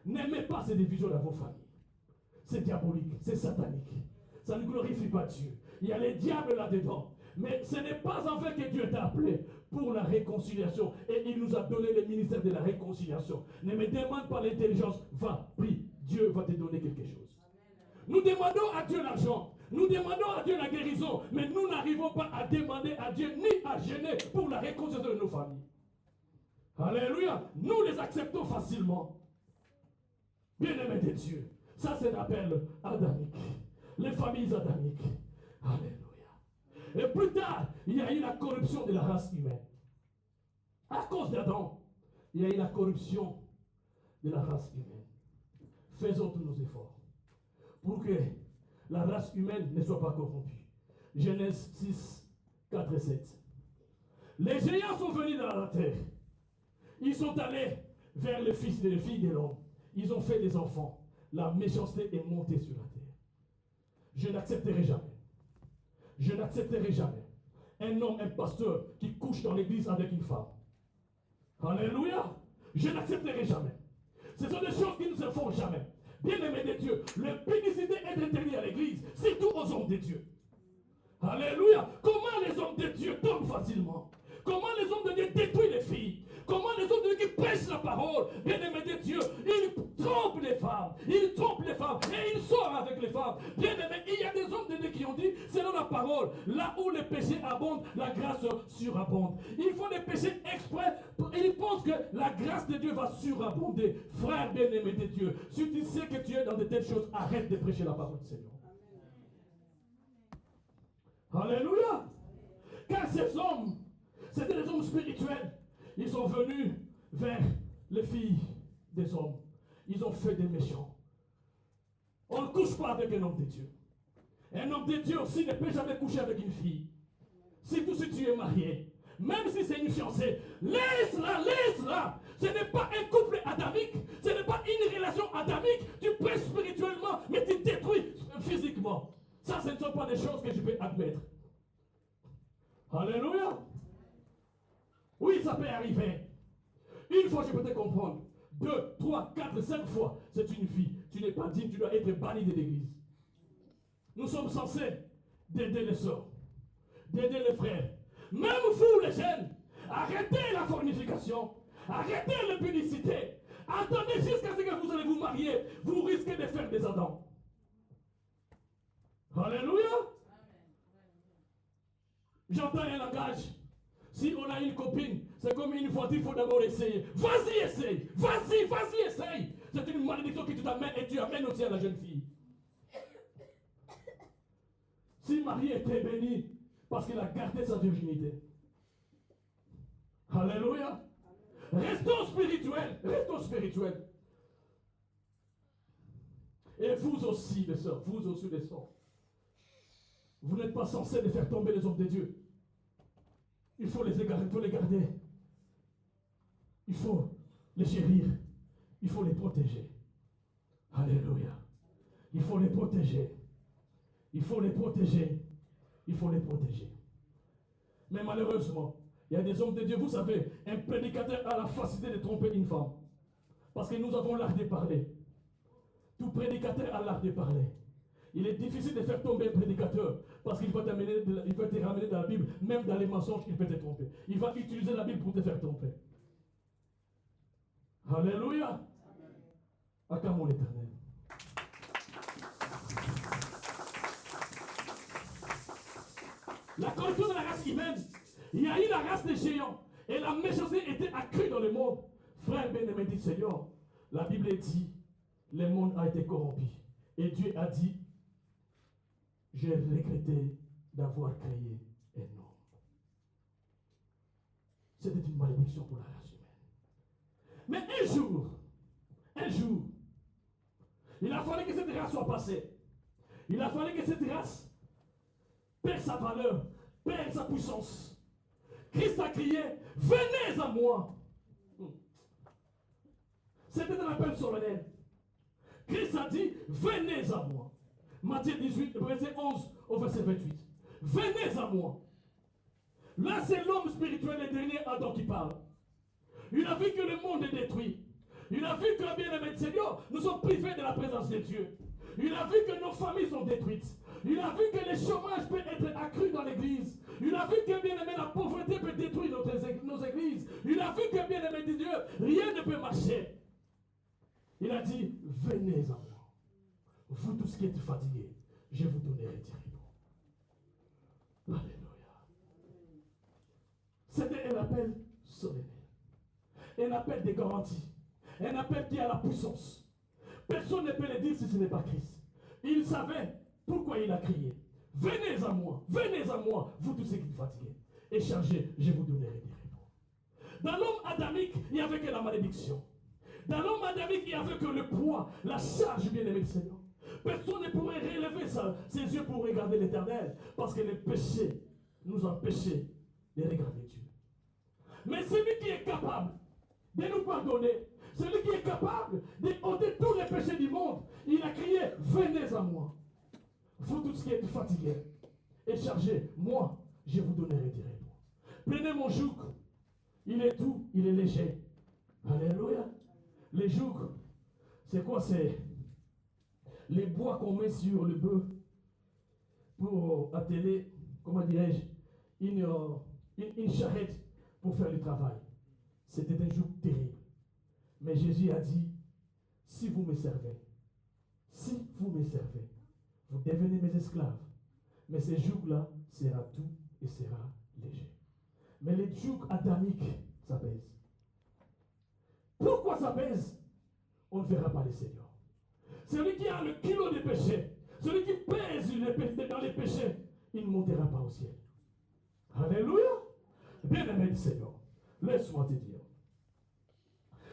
N'aimez pas ces divisions dans vos familles. C'est diabolique, c'est satanique. Ça ne glorifie pas Dieu. Il y a les diables là-dedans. Mais ce n'est pas en fait que Dieu t'a appelé pour la réconciliation. Et il nous a donné le ministère de la réconciliation. Ne me demande pas l'intelligence. Va, prie. Dieu va te donner quelque chose. Nous demandons à Dieu l'argent. Nous demandons à Dieu la guérison. Mais nous n'arrivons pas à demander à Dieu ni à gêner pour la réconciliation de nos familles. Alléluia. Nous les acceptons facilement. Bien-aimés de Dieu. Ça, c'est l'appel adamique. Les familles adamiques. Alléluia. Et plus tard, il y a eu la corruption de la race humaine. À cause d'Adam, il y a eu la corruption de la race humaine. Faisons tous nos efforts pour que la race humaine ne soit pas corrompue. Genèse 6, 4 et 7. Les géants sont venus dans la terre. Ils sont allés vers le fils et les filles de l'homme. Ils ont fait des enfants. La méchanceté est montée sur la terre. Je n'accepterai jamais. Je n'accepterai jamais un homme, un pasteur qui couche dans l'église avec une femme. Alléluia. Je n'accepterai jamais. Ce sont des choses qui ne se font jamais. Bien-aimés de Dieu, l'impunicité est interdite à l'église, surtout aux hommes de Dieu. Alléluia. Comment les hommes de Dieu tombent facilement? Comment les hommes de Dieu détruisent les filles? Comment les hommes de Dieu qui prêchent la parole, bien-aimés de Dieu, ils trompent les femmes, et ils sortent avec les femmes. Bien-aimés, il y a des hommes de Dieu qui ont dit, selon la parole, là où le péché abonde, la grâce surabonde. Ils font des péchés exprès, ils pensent que la grâce de Dieu va surabonder. Frère bien-aimé de Dieu, si tu sais que tu es dans de telles choses, arrête de prêcher la parole du Seigneur. Alléluia. Car ces hommes, c'était des hommes spirituels. Ils sont venus vers les filles des hommes. Ils ont fait des méchants. On ne couche pas avec un homme de Dieu. Un homme de Dieu aussi ne peut jamais coucher avec une fille. Surtout si tu es marié. Même si c'est une fiancée. Laisse-la, laisse-la. Ce n'est pas un couple adamique. Ce n'est pas une relation adamique. Tu prêches spirituellement, mais tu détruis physiquement. Ça, ce ne sont pas des choses que je peux admettre. Alléluia. Oui, ça peut arriver. Une fois, je peux te comprendre. 2, 3, 4, 5 fois, c'est une fille. Tu n'es pas digne, tu dois être banni de l'église. Nous sommes censés d'aider les sœurs, d'aider les frères. Même vous, les jeunes, arrêtez la fornication, arrêtez l'impudicité. Attendez jusqu'à ce que vous allez vous marier. Vous risquez de faire des Adams. Alléluia. J'entends un langage. Si on a une copine, c'est comme une voiture, il faut d'abord essayer. Vas-y, essaye. Vas-y, vas-y, essaye. C'est une malédiction qui t'amène et tu amènes aussi à la jeune fille. Si Marie était bénie parce qu'elle a gardé sa virginité. Alléluia. Restons spirituels. Restons spirituels. Et vous aussi, les sœurs, vous aussi, les sœurs. Vous n'êtes pas censés de faire tomber les hommes de Dieu. Il faut les égarer, il faut les garder. il faut les chérir, il faut les protéger. Alléluia. Il faut les protéger. Il faut les protéger. Il faut les protéger. Mais malheureusement, il y a des hommes de Dieu, vous savez, un prédicateur a la facilité de tromper une femme. Parce que nous avons l'art de parler. Tout prédicateur a l'art de parler. Il est difficile de faire tomber un prédicateur parce qu'il va te ramener dans la Bible, même dans les mensonges, il peut te tromper. Il va utiliser la Bible pour te faire tromper. Alléluia. Acclamons l'Éternel. La corruption de la race humaine, il y a eu la race des géants et la méchanceté était accrue dans le monde. Frère bien-aimé dit Seigneur, la Bible dit, le monde a été corrompu. Et Dieu a dit, j'ai regretté d'avoir créé un homme. C'était une malédiction pour la race humaine. Mais un jour, il a fallu que cette race soit passée. Il a fallu que cette race perd sa valeur, perd sa puissance. Christ a crié, venez à moi. C'était un appel solennel. Christ a dit, venez à moi. Matthieu 18, verset 11 au verset 28. Venez à moi. Là, c'est l'homme spirituel, le dernier Adam qui parle. Il a vu que le monde est détruit. Il a vu que, bien-aimé Seigneur, nous sommes privés de la présence de Dieu. Il a vu que nos familles sont détruites. Il a vu que le chômage peut être accru dans l'église. Il a vu que, bien-aimé, la pauvreté peut détruire nos églises. Il a vu que, bien-aimé de Dieu, rien ne peut marcher. Il a dit, venez à moi. Vous tous qui êtes fatigués, je vous donnerai du repos. Alléluia. C'était un appel solennel. Un appel de garantie. Un appel qui a la puissance. Personne ne peut le dire si ce n'est pas Christ. Il savait pourquoi il a crié. Venez à moi, vous tous ceux qui êtes fatigués. Et chargés, je vous donnerai du repos. Dans l'homme adamique, il n'y avait que la malédiction. Dans l'homme adamique, il n'y avait que le poids, la charge, bien-aimé du Seigneur. Personne ne pourrait relever ses yeux pour regarder l'Éternel, parce que le péché nous empêchait de regarder Dieu. Mais celui qui est capable de nous pardonner, celui qui est capable d'ôter tous les péchés du monde, il a crié, venez à moi. Vous tous qui êtes fatigués et chargés, moi, je vous donnerai du repos. Prenez mon joug, il est doux, il est léger. Alléluia. Les jougs, c'est quoi? C'est les bois qu'on met sur le bœuf pour atteler, comment dirais-je, une charrette pour faire le travail. C'était un joug terrible. Mais Jésus a dit, si vous me servez, vous devenez mes esclaves. Mais ce joug-là sera doux et sera léger. Mais les jougs adamiques, ça pèse. Pourquoi ça pèse? On ne verra pas le Seigneur. Celui qui a le kilo de péché, celui qui pèse dans les péchés, il ne montera pas au ciel. Alléluia. Bien-aimé du Seigneur, laisse-moi te dire.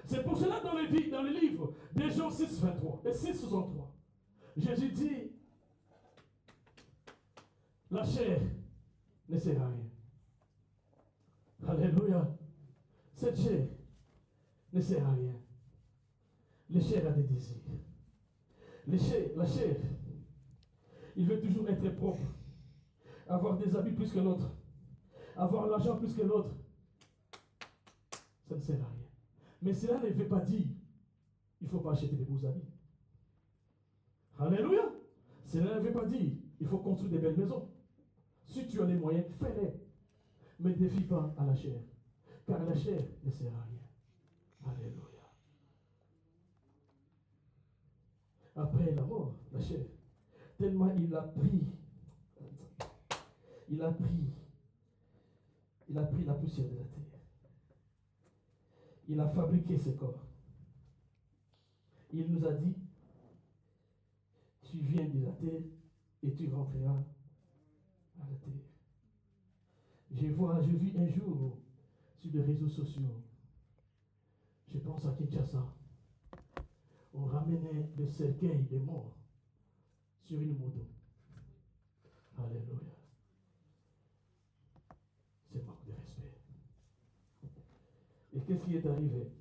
C'est pour cela dans le livre de Jean 6, 23 et 6, 63, Jésus dit, la chair ne sert à rien. Alléluia. Cette chair ne sert à rien. La chair a des désirs. La chair, il veut toujours être propre, avoir des habits plus que l'autre, avoir l'argent plus que l'autre. Ça ne sert à rien. Mais cela ne veut pas dire il ne faut pas acheter des beaux habits. Alléluia. Cela ne veut pas dire il faut construire des belles maisons. Si tu as les moyens, fais-les. Mais ne défie pas à la chair. Car la chair ne sert à rien. Alléluia. Après la mort, la chair, tellement il a pris la poussière de la terre. Il a fabriqué ce corps. Il nous a dit, tu viens de la terre et tu rentreras à la terre. Je vis un jour sur les réseaux sociaux, je pense à Kinshasa, on ramenait le cercueil des morts sur une moto. Alléluia. C'est manque de respect. Et qu'est-ce qui est arrivé?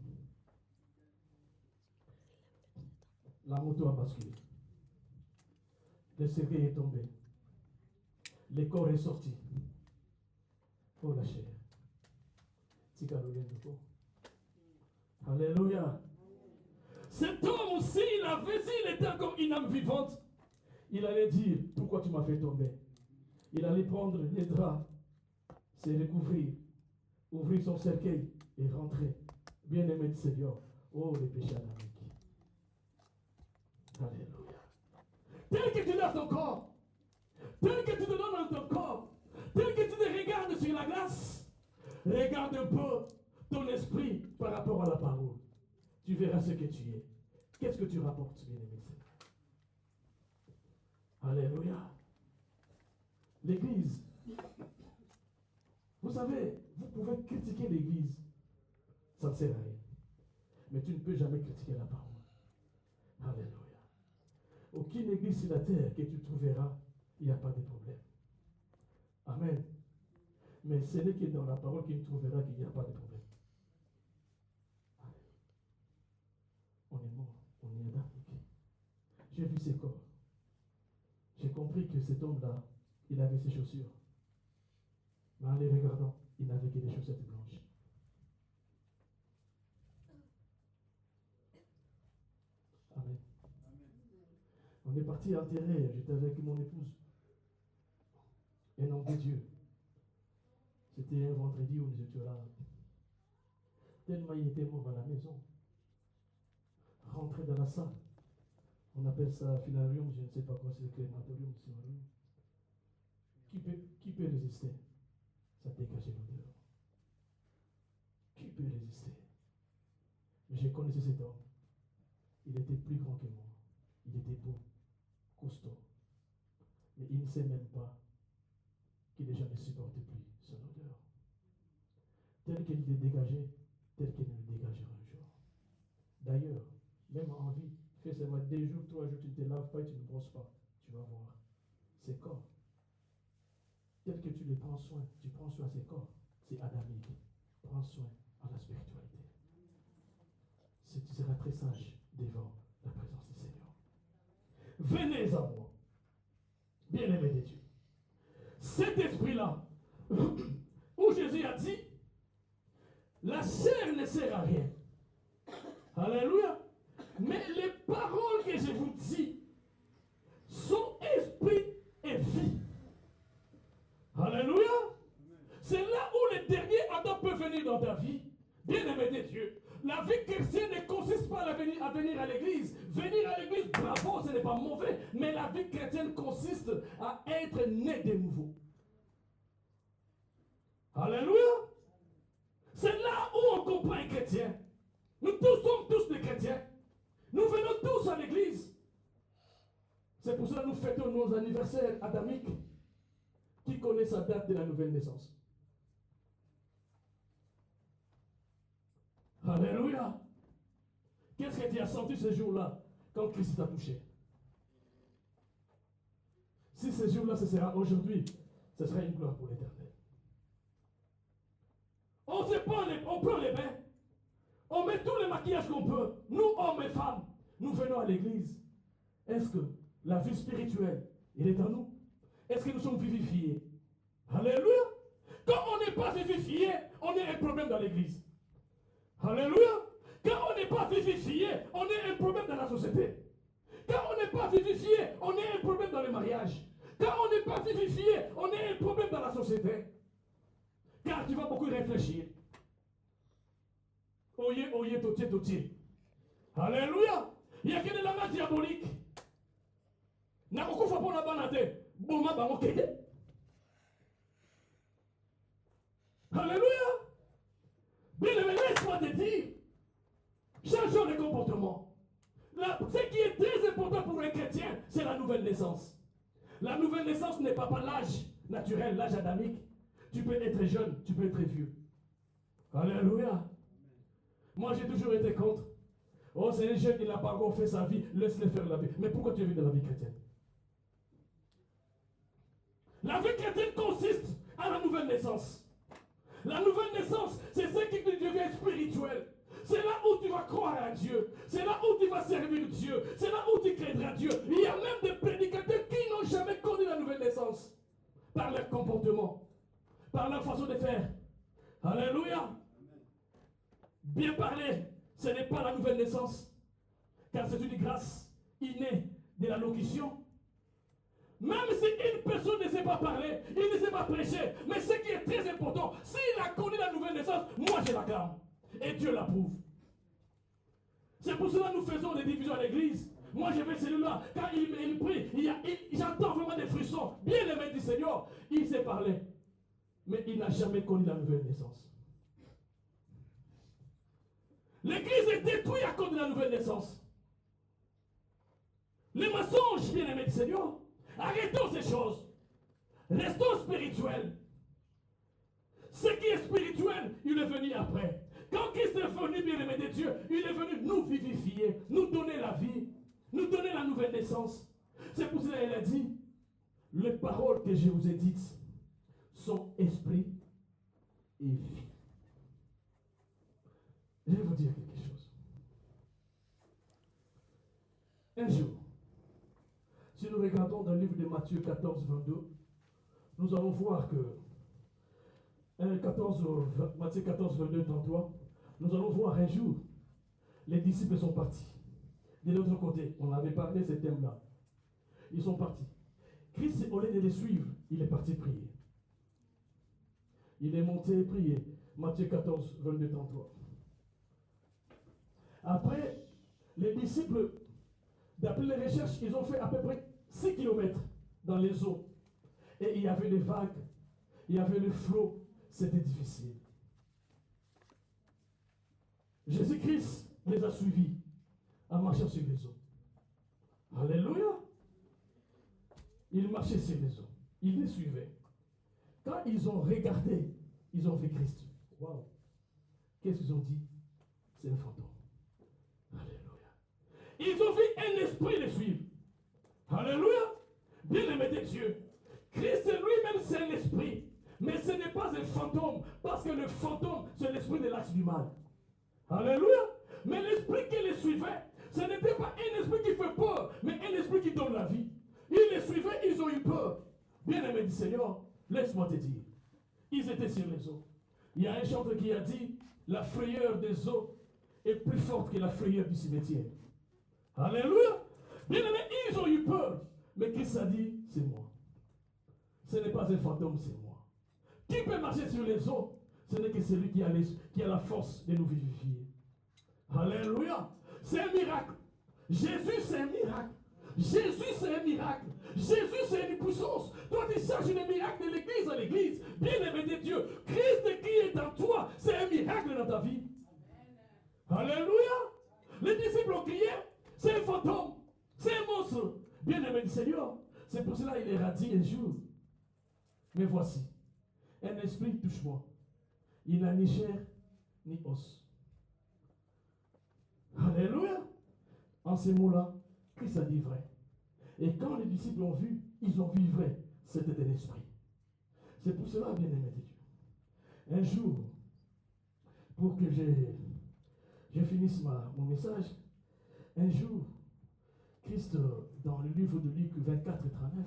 La moto a basculé. Le cercueil est tombé. Le corps est sorti. Oh la chair. Alléluia. Cet homme aussi, s'il était encore une âme vivante, il allait dire, pourquoi tu m'as fait tomber? Il allait prendre les draps, se recouvrir, ouvrir son cercueil et rentrer. Bien-aimé du Seigneur. Oh, les péchés adamiques. Alléluia. Tel que tu lèves ton corps, tel que tu te donnes dans ton corps, tel que tu te regardes sur la glace, regarde un peu ton esprit par rapport à la parole. Tu verras ce que tu es. Qu'est-ce que tu rapportes, bien-aimé Seigneur? Alléluia. L'église. Vous savez, vous pouvez critiquer l'église. Ça ne sert à rien. Mais tu ne peux jamais critiquer la parole. Alléluia. Aucune église sur la terre que tu trouveras, il n'y a pas de problème. Amen. Mais ce n'est que dans la parole qu'il trouvera qu'il n'y a pas de problème. On est mort, on est adamique. J'ai vu ses corps. J'ai compris que cet homme-là, il avait ses chaussures. Mais en les regardant, il n'avait que des chaussettes blanches. Amen. On est parti enterrer, j'étais avec mon épouse. Un homme de Dieu. C'était un vendredi où nous étions là. Tellement il était mort à la maison. Rentrer dans la salle. On appelle ça finarium, je ne sais pas quoi, c'est le crématorium. Qui peut résister? Ça dégageait l'odeur. Qui peut résister? Mais je connaissais cet homme. Il était plus grand que moi. Il était beau, costaud. Mais il ne sait même pas que les gens ne supportent plus son odeur. Tel qu'il le dégageait, tel qu'il ne le dégagera un jour. D'ailleurs, même en vie, fais seulement 2 jours, 3 jours, tu ne te laves pas et tu ne brosses pas. Tu vas voir. Ces corps, tel que tu les prends soin, tu prends soin de ces corps. C'est adamique. Prends soin à la spiritualité. Tu seras très sage devant la présence du Seigneur. Venez à moi, bien-aimés de Dieu. Cet esprit-là, où Jésus a dit, la chair ne sert à rien. Alléluia. Mais les paroles que je vous dis sont esprit et vie. Alléluia. C'est là où le dernier Adam peut venir dans ta vie. Bien-aimé de Dieu. La vie chrétienne ne consiste pas à venir à l'église. Venir à l'église, bravo, ce n'est pas mauvais. Mais la vie chrétienne consiste à être né de nouveau. Alléluia. C'est là où on comprend un chrétien. Nous tous sommes tous des chrétiens. Nous venons tous à l'église. C'est pour ça que nous fêtons nos anniversaires adamiques. Qui connaît sa date de la nouvelle naissance? Alléluia. Qu'est-ce que tu as senti ce jour-là quand Christ t'a touché? Si ce jour-là, ce sera aujourd'hui, ce sera une gloire pour l'éternel. On prend les bains. On met tous les maquillages qu'on peut. Nous, hommes et femmes, nous venons à l'église. Est-ce que la vie spirituelle, elle est en nous? Est-ce que nous sommes vivifiés? Alléluia. Quand on n'est pas vivifié, on est un problème dans l'église. Alléluia. Quand on n'est pas vivifié, on est un problème dans la société. Quand on n'est pas vivifié, on est un problème dans le mariage. Quand on n'est pas vivifié, on est un problème dans la société. Car tu vas beaucoup réfléchir. Oye, totier. Alléluia. Il n'y a que des langages diaboliques. Na kukufa pona banate. Boma bango kede. Alléluia. Bien-aimé, laisse-moi te dire. Changeons les comportements. Ce qui est très important pour un chrétien, c'est la nouvelle naissance. La nouvelle naissance n'est pas l'âge naturel, l'âge adamique. Tu peux être jeune, tu peux être vieux. Alléluia. Moi, j'ai toujours été contre. Oh, c'est un jeune, il n'a pas encore fait sa vie, laisse-le faire la vie. Mais pourquoi tu es venu dans la vie chrétienne? La vie chrétienne consiste à la nouvelle naissance. La nouvelle naissance, c'est ce que Dieu deviens spirituel. C'est là où tu vas croire à Dieu. C'est là où tu vas servir Dieu. C'est là où tu craindras Dieu. Il y a même des prédicateurs qui n'ont jamais connu la nouvelle naissance. Par leur comportement. Par leur façon de faire. Alléluia. Bien parler, ce n'est pas la nouvelle naissance. Car c'est une grâce innée de la locution. Même si une personne ne sait pas parler, il ne sait pas prêcher, mais ce qui est très important, s'il a connu la nouvelle naissance, moi je l'acclame. Et Dieu l'approuve. C'est pour cela que nous faisons des divisions à l'église. Moi je vais celui-là, quand il prie, j'entends vraiment des frissons. Bien aimé du Seigneur, il sait parler. Mais il n'a jamais connu la nouvelle naissance. L'église est détruite à cause de la nouvelle naissance. Les mensonges, bien aimé du Seigneur. Arrêtons ces choses. Restons spirituels. Ce qui est spirituel, il est venu après. Quand Christ est venu, bien aimé de Dieu, il est venu nous vivifier, nous donner la vie, nous donner la nouvelle naissance. C'est pour cela qu'il a dit, les paroles que je vous ai dites sont esprit et vie. Je vais vous dire quelque chose. Un jour, si nous regardons dans le livre de Matthieu 14, 22, nous allons voir que Matthieu 14, 22, 33, nous allons voir un jour, les disciples sont partis. De l'autre côté, on avait parlé de ce thème-là. Ils sont partis. Christ, au lieu de les suivre, il est parti prier. Il est monté prier. Matthieu 14, 22, 33. Après, les disciples, d'après les recherches, ils ont fait à peu près 6 km dans les eaux. Et il y avait des vagues, il y avait le flot. C'était difficile. Jésus-Christ les a suivis en marchant sur les eaux. Alléluia. Ils marchaient sur les eaux. Ils les suivaient. Quand ils ont regardé, ils ont vu Christ. Waouh. Qu'est-ce qu'ils ont dit? C'est un fantôme. Alléluia. Ils ont vu un esprit les suivre. Alléluia. Bien-aimé de Dieu. Christ lui-même, c'est un esprit. Mais ce n'est pas un fantôme. Parce que le fantôme, c'est l'esprit de l'axe du mal. Alléluia. Mais l'esprit qui les suivait, ce n'était pas un esprit qui fait peur, mais un esprit qui donne la vie. Ils les suivaient, ils ont eu peur. Bien-aimé du Seigneur, laisse-moi te dire. Ils étaient sur les eaux. Il y a un chanteur qui a dit, la frayeur des eaux est plus forte que la frayeur du cimetière. Alléluia. Bien-aimé, ils ont eu peur. Mais Christ a dit, c'est moi. Ce n'est pas un fantôme, c'est moi. Qui peut marcher sur les eaux? Ce n'est que celui qui a la force de nous vivifier. Alléluia. C'est un miracle. Jésus, c'est un miracle. Jésus, c'est un miracle. Jésus, c'est une puissance. Toi, tu cherches le miracle de l'église à l'église. Bien-aimé de Dieu. Christ qui est en toi, c'est un miracle dans ta vie. Alléluia. Les disciples ont crié, c'est un fantôme. C'est un monstre. Bien-aimé du Seigneur. C'est pour cela qu'il leur a dit un jour. Mais voici, un esprit touche-moi. Il n'a ni chair, ni os. Alléluia. En ces mots-là, Christ a dit vrai. Et quand les disciples ont vu, ils ont vu vrai. C'était un esprit. C'est pour cela, bien-aimé de Dieu. Un jour, pour que je finisse mon message, un jour, Christ, dans le livre de Luc 24 et 39,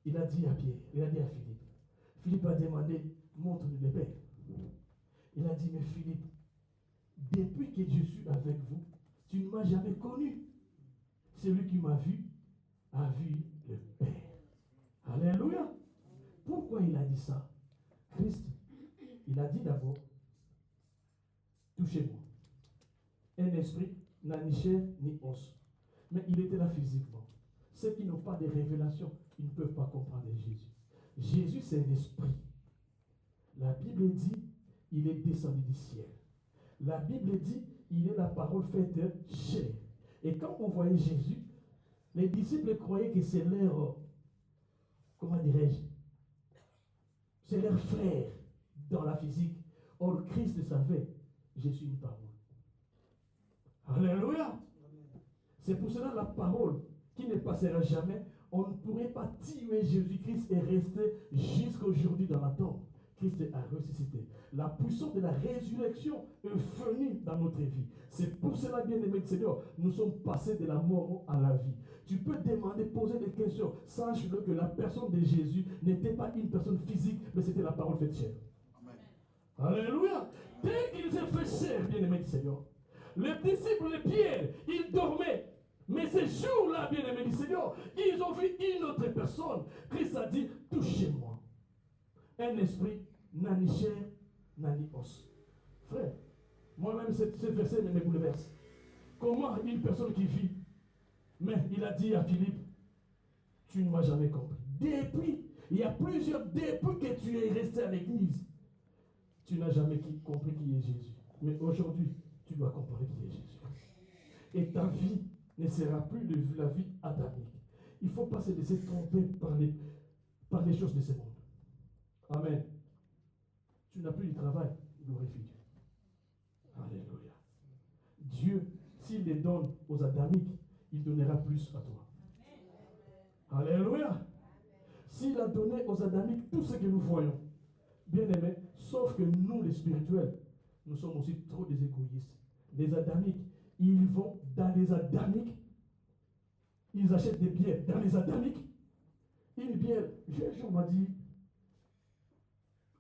il a dit à Pierre, il a dit à Philippe. Philippe a demandé, montre-nous les pères. Il a dit, mais Philippe, depuis que je suis avec vous, tu ne m'as jamais connu. Celui qui m'a vu a vu le Père. Alléluia. Pourquoi il a dit ça? Christ, il a dit d'abord, touchez-moi. Un esprit n'a ni chair ni os. Mais il était là physiquement. Ceux qui n'ont pas de révélation, ils ne peuvent pas comprendre Jésus. Jésus, c'est un esprit. La Bible dit, il est descendu du ciel. La Bible dit, il est la parole faite chair. Et quand on voyait Jésus, les disciples croyaient que c'est leur, comment dirais-je, c'est leur frère dans la physique. Or, Christ savait, je suis une parole. Alléluia. C'est pour cela la parole qui ne passera jamais. On ne pourrait pas tuer Jésus-Christ et rester jusqu'aujourd'hui dans la tombe. Christ a ressuscité. La puissance de la résurrection est venue dans notre vie. C'est pour cela, bien-aimé du Seigneur, nous sommes passés de la mort à la vie. Tu peux demander, poser des questions. Sache-le que la personne de Jésus n'était pas une personne physique, mais c'était la parole faite chair. Alléluia. Tel qu'il s'est fait chair, bien-aimé du Seigneur. Les disciples de Pierre, ils dormaient. Mais ces jours-là, bien-aimés du Seigneur, ils ont vu une autre personne. Christ a dit, touchez-moi. Un esprit n'a ni chair, n'a ni os. Frère, moi-même, ce verset me bouleverse. Comment une personne qui vit, mais il a dit à Philippe, tu ne m'as jamais compris. Depuis, il y a plusieurs, depuis que tu es resté à l'église, tu n'as jamais compris qui est Jésus. Mais aujourd'hui, tu dois comprendre qui est Jésus. Et ta vie ne sera plus de la vie adamique. Il ne faut pas se laisser tromper par les choses de ce monde. Amen. Tu n'as plus de travail, glorifie Dieu. Alléluia. Dieu, s'il les donne aux adamiques, il donnera plus à toi. Alléluia. S'il a donné aux adamiques tout ce que nous voyons, bien aimé, sauf que nous, les spirituels, nous sommes aussi trop des égoïstes. Les adamiques, ils vont dans les adamiques, ils achètent des bières dans les adamiques. Une bière, on m'a dit,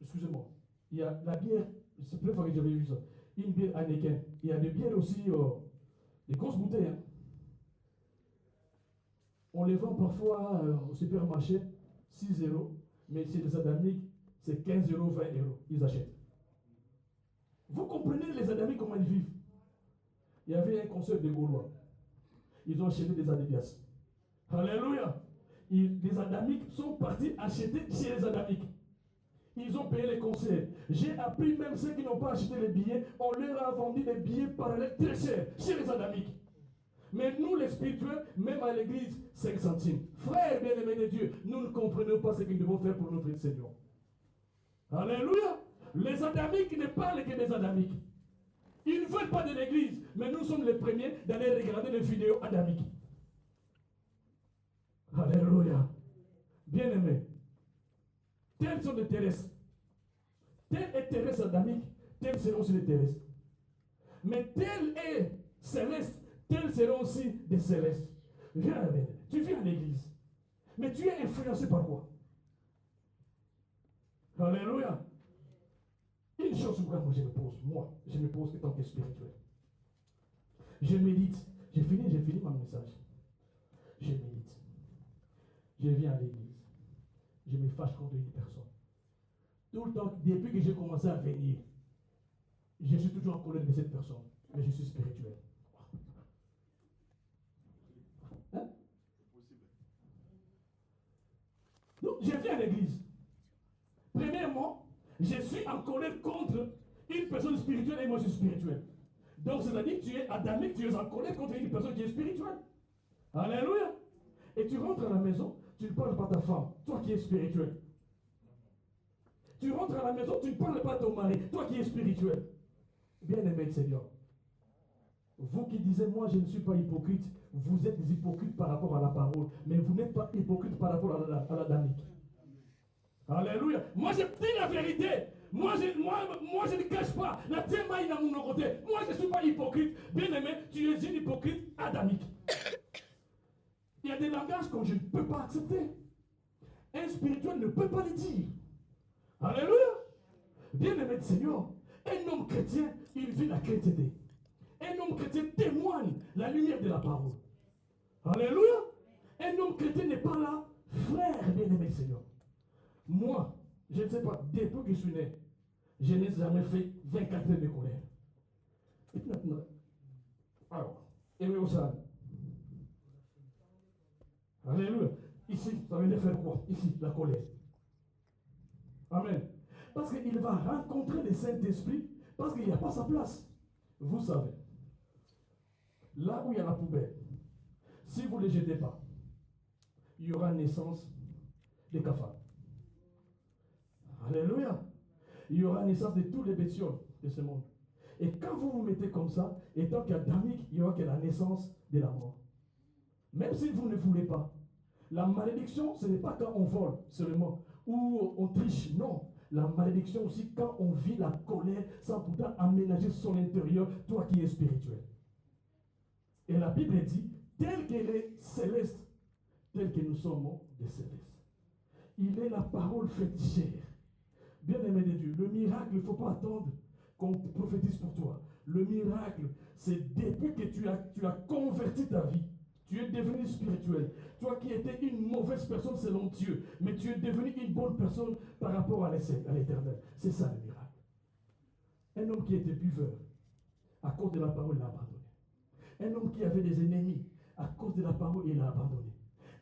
excusez-moi, il y a la bière, c'est la première fois que j'avais vu ça, une bière Heineken. Il y a des bières aussi, des grosses bouteilles. Hein. On les vend parfois au supermarché, 6 €, mais chez les adamiques, c'est 15 €, 20 €. Ils achètent. Vous comprenez les adamiques comment ils vivent? Il y avait un concert de Gaulois. Ils ont acheté des Adidas. Alléluia. Les adamiques sont partis acheter chez les adamiques. Ils ont payé les concerts. J'ai appris même ceux qui n'ont pas acheté les billets, on leur a vendu des billets parallèles très chers chez les adamiques. Mais nous, les spirituels, même à l'église, 5 centimes. Frères bien-aimés de Dieu, nous ne comprenons pas ce que nous devons faire pour notre Seigneur. Alléluia. Les adamiques ne parlent que des adamiques. Ils ne veulent pas de l'église, mais nous sommes les premiers d'aller regarder les vidéos adamiques. Alléluia. Bien-aimés, tels sont les terrestres. Tel est terrestre adamique, tels seront aussi les terrestres. Mais tel est céleste, tels seront aussi des célestes. Viens, tu viens à l'église, mais tu es influencé par quoi? Alléluia. Une chose que moi je me pose en tant que spirituel. Je médite. J'ai fini mon message. Je médite. Je viens à l'église. Je me fâche contre une personne. Tout le temps, depuis que j'ai commencé à venir, je suis toujours en colère de cette personne. Mais je suis spirituel. Hein? Donc, je viens à l'église. Premièrement, je suis en colère contre une personne spirituelle et moi je suis spirituel. Donc, c'est-à-dire que tu es adamique, tu es en colère contre une personne qui est spirituelle. Alléluia. Et tu rentres à la maison, tu ne parles pas à ta femme, toi qui es spirituel. Tu rentres à la maison, tu ne parles pas à ton mari, toi qui es spirituel. Bien-aimé Seigneur, vous qui disiez, moi je ne suis pas hypocrite, vous êtes des hypocrites par rapport à la parole, mais vous n'êtes pas hypocrite par rapport à l'adamique. Alléluia. Moi je dis la vérité. Moi je ne cache pas. La téma est dans mon côté. Moi je ne suis pas hypocrite. Bien-aimé, tu es une hypocrite adamique. Il y a des langages que je ne peux pas accepter. Un spirituel ne peut pas les dire. Alléluia. Bien-aimé du Seigneur, un homme chrétien, il vit la chrétienté. Un homme chrétien témoigne la lumière de la parole. Alléluia. Un homme chrétien n'est pas là. Frère, bien-aimé du Seigneur. Moi, je ne sais pas, depuis que je suis né, je n'ai jamais fait 24 heures de colère. Et puis maintenant, alors, et au salle. Alléluia. Ici, ça veut dire faire quoi? Ici, la colère. Amen. Parce qu'il va rencontrer le Saint-Esprit, parce qu'il n'y a pas sa place. Vous savez, là où il y a la poubelle, si vous ne les jetez pas, il y aura naissance des cafards. Alléluia. Il y aura naissance de tous les bestioles de ce monde. Et quand vous vous mettez comme ça, et tant qu'il y a d'amique, il y aura que la naissance de la mort. Même si vous ne voulez pas. La malédiction, ce n'est pas quand on vole seulement, ou on triche, non. La malédiction aussi, quand on vit la colère sans pourtant aménager son intérieur, toi qui es spirituel. Et la Bible dit, tel qu'elle est céleste, tel que nous sommes des célestes. Il est la parole faite chair. Bien-aimé de Dieu, le miracle, il ne faut pas attendre qu'on prophétise pour toi. Le miracle, c'est depuis que tu as converti ta vie. Tu es devenu spirituel. Toi qui étais une mauvaise personne selon Dieu, mais tu es devenu une bonne personne par rapport à l'Éternel. C'est ça le miracle. Un homme qui était buveur, à cause de la parole, il a abandonné. Un homme qui avait des ennemis, à cause de la parole, il a abandonné.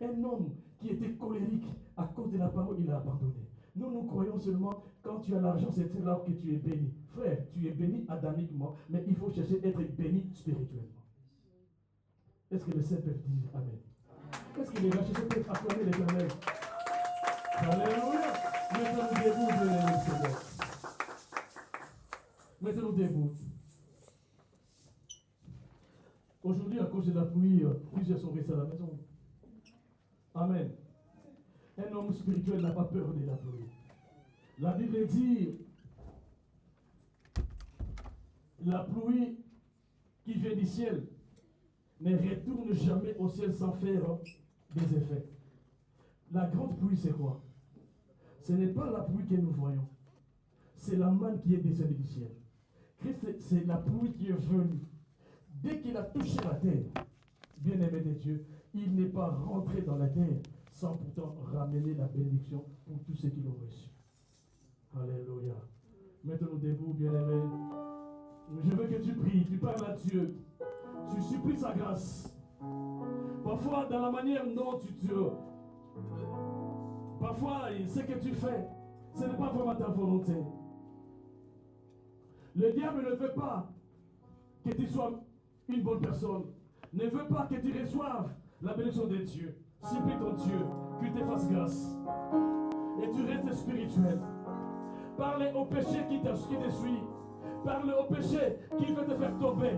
Un homme qui était colérique, à cause de la parole, il a abandonné. Nous croyons seulement quand tu as l'argent, c'est là que tu es béni. Frère, tu es béni adamiquement, mais il faut chercher à être béni spirituellement. Est-ce que les saints peuvent dire Amen? Est-ce que les rachés peuvent acclamer l'Éternel? Alléluia! Mettons-nous debout, bien-aimés Seigneur. Mettons-nous debout. Aujourd'hui, à cause de la pluie, plusieurs sont restés à la maison. Amen. Un homme spirituel n'a pas peur de la pluie. La Bible dit, la pluie qui vient du ciel ne retourne jamais au ciel sans faire des effets. La grande pluie, c'est quoi? Ce n'est pas la pluie que nous voyons. C'est la manne qui est descendue du ciel. Christ, c'est la pluie qui est venue. Dès qu'il a touché la terre, bien-aimé de Dieu, il n'est pas rentré dans la terre sans pourtant ramener la bénédiction pour tous ceux qui l'ont reçu. Alléluia. Mettons-nous debout, bien-aimé. Je veux que tu pries, tu parles à Dieu. Tu supplies sa grâce. Parfois, dans la manière dont parfois, ce que tu fais, ce n'est pas vraiment ta volonté. Le diable ne veut pas que tu sois une bonne personne. Ne veut pas que tu reçoives la bénédiction de Dieu. Supplie ton Dieu qu'il te fasse grâce. Et tu restes spirituel. Parle au péché qui te suit. Parle au péché qui veut te faire tomber.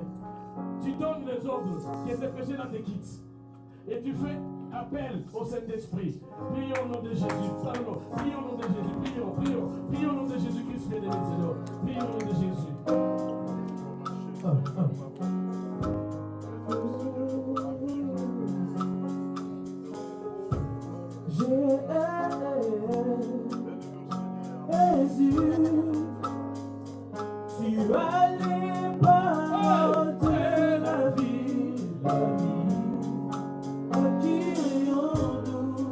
Tu donnes les ordres que ces péchés-là te quittent. Et tu fais appel au Saint-Esprit. Prions au nom de Jésus. Parlons. Prions au nom de Jésus. Prions. Prions au nom de Jésus-Christ, bien-aimé Seigneur. Prions au nom de Jésus. Jésus, tu as les paroles de la vie, accueillons-nous.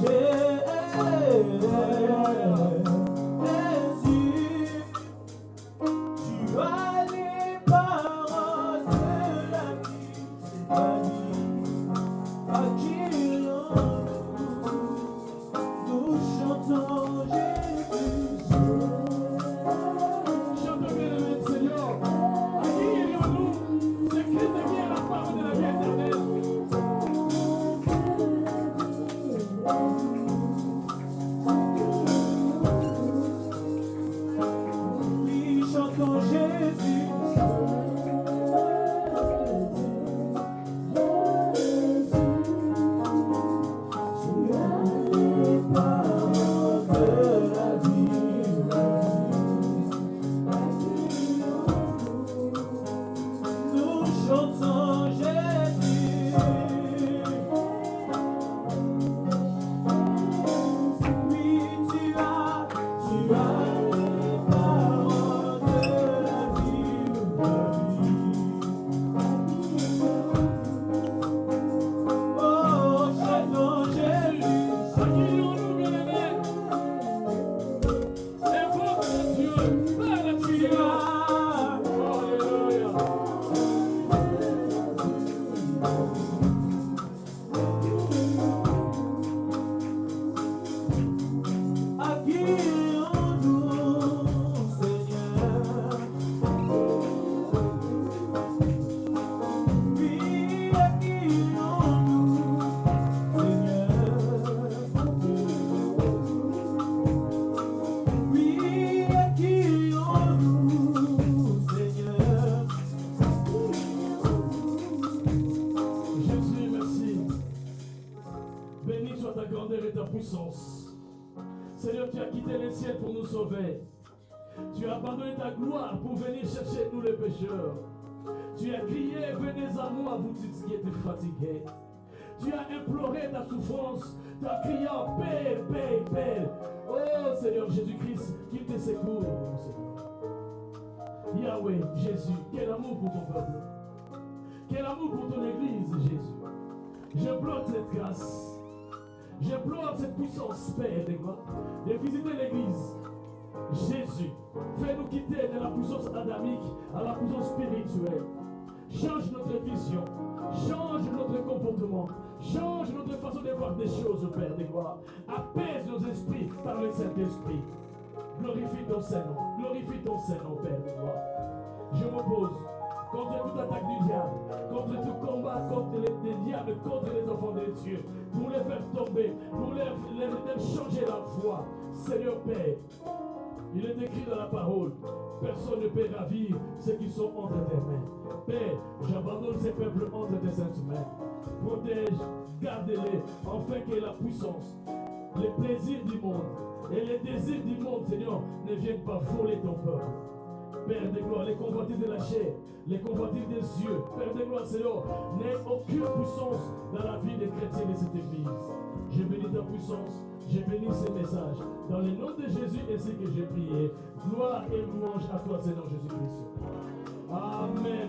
Jésus, grandeur et ta puissance. Seigneur, tu as quitté les ciels pour nous sauver. Tu as abandonné ta gloire pour venir chercher nous les pécheurs. Tu as crié, venez à moi, vous tous qui êtes fatigués. Tu as imploré ta souffrance, tu as crié, paix, paix, paix. Oh Seigneur Jésus-Christ, qu'il te secoue, Seigneur. Yahweh, Jésus, quel amour pour ton peuple. Quel amour pour ton église, Jésus. J'implore cette grâce. J'implore cette puissance, Père de gloire, de visiter l'église. Jésus, fais-nous quitter de la puissance adamique à la puissance spirituelle. Change notre vision, change notre comportement, change notre façon de voir des choses, Père de gloire. Apaise nos esprits par le Saint-Esprit. Glorifie ton Saint-Nom, Père de gloire. Je m'oppose contre toute attaque du diable, contre tout combat, contre les diables, contre les enfants de Dieu, pour les faire tomber, pour les changer la foi. Seigneur Père, il est écrit dans la parole, personne ne peut ravir ceux qui sont entre tes mains. Père, j'abandonne ces peuples entre tes saintes mains. Protège, garde-les, afin que la puissance, les plaisirs du monde et les désirs du monde, Seigneur, ne viennent pas voler ton peuple. Père de gloire, les convoitises de la chair, les convoitises des yeux, Père de gloire, Seigneur, n'aie aucune puissance dans la vie des chrétiens de cette église. Je bénis ta puissance, je bénis ces messages. Dans le nom de Jésus, ainsi que j'ai prié. Gloire et louange à toi, Seigneur Jésus-Christ. Amen.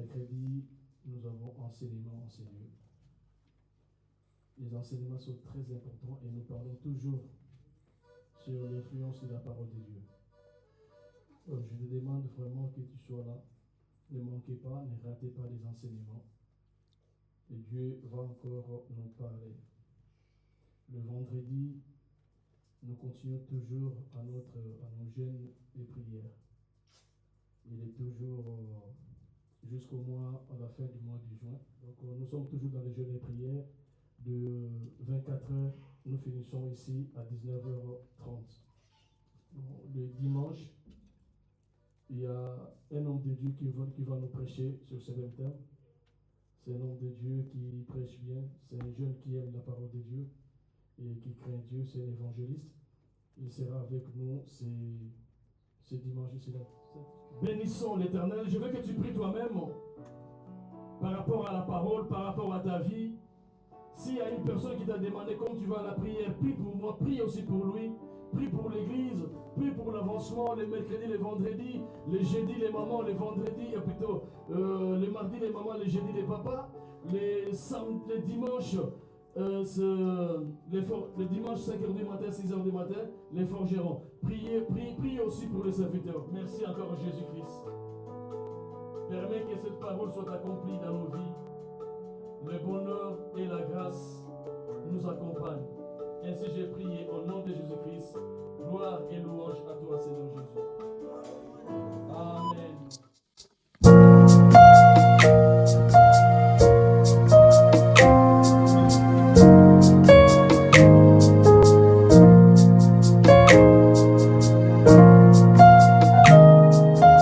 mercredi, nous avons enseignement en ces lieux. Les enseignements sont très importants et nous parlons toujours sur l'influence de la parole de Dieu. Donc, je te demande vraiment que tu sois là. Ne manquez pas, ne ratez pas les enseignements. Et Dieu va encore nous parler. Le vendredi, nous continuons toujours à nos jeûnes et prières. Il est toujours jusqu'au mois, à la fin du mois de juin. Donc nous sommes toujours dans les jeûnes et prières. De 24h, nous finissons ici à 19h30. Le dimanche, il y a un homme de Dieu qui va nous prêcher sur ce même thème. C'est un homme de Dieu qui prêche bien. C'est un jeune qui aime la parole de Dieu et qui craint Dieu. C'est un évangéliste. Il sera avec nous ce dimanche ici. Bénissons l'Éternel. Je veux que tu pries toi-même par rapport à la parole, par rapport à ta vie. S'il y a une personne qui t'a demandé comment tu vas à la prière, prie pour moi, prie aussi pour lui. Prie pour l'église, prie pour l'avancement, les mercredis, les vendredis, les jeudis, les mamans, les vendredis, plutôt les mardis, les mamans, les jeudis, les papas, les dimanches, les dimanches 5h du matin, 6h du matin, les forgerons. Priez aussi pour les serviteurs. Merci encore Jésus-Christ. Permets que cette parole soit accomplie dans nos vies. Le bonheur et la grâce nous accompagnent. Ainsi j'ai prié au nom de Jésus-Christ.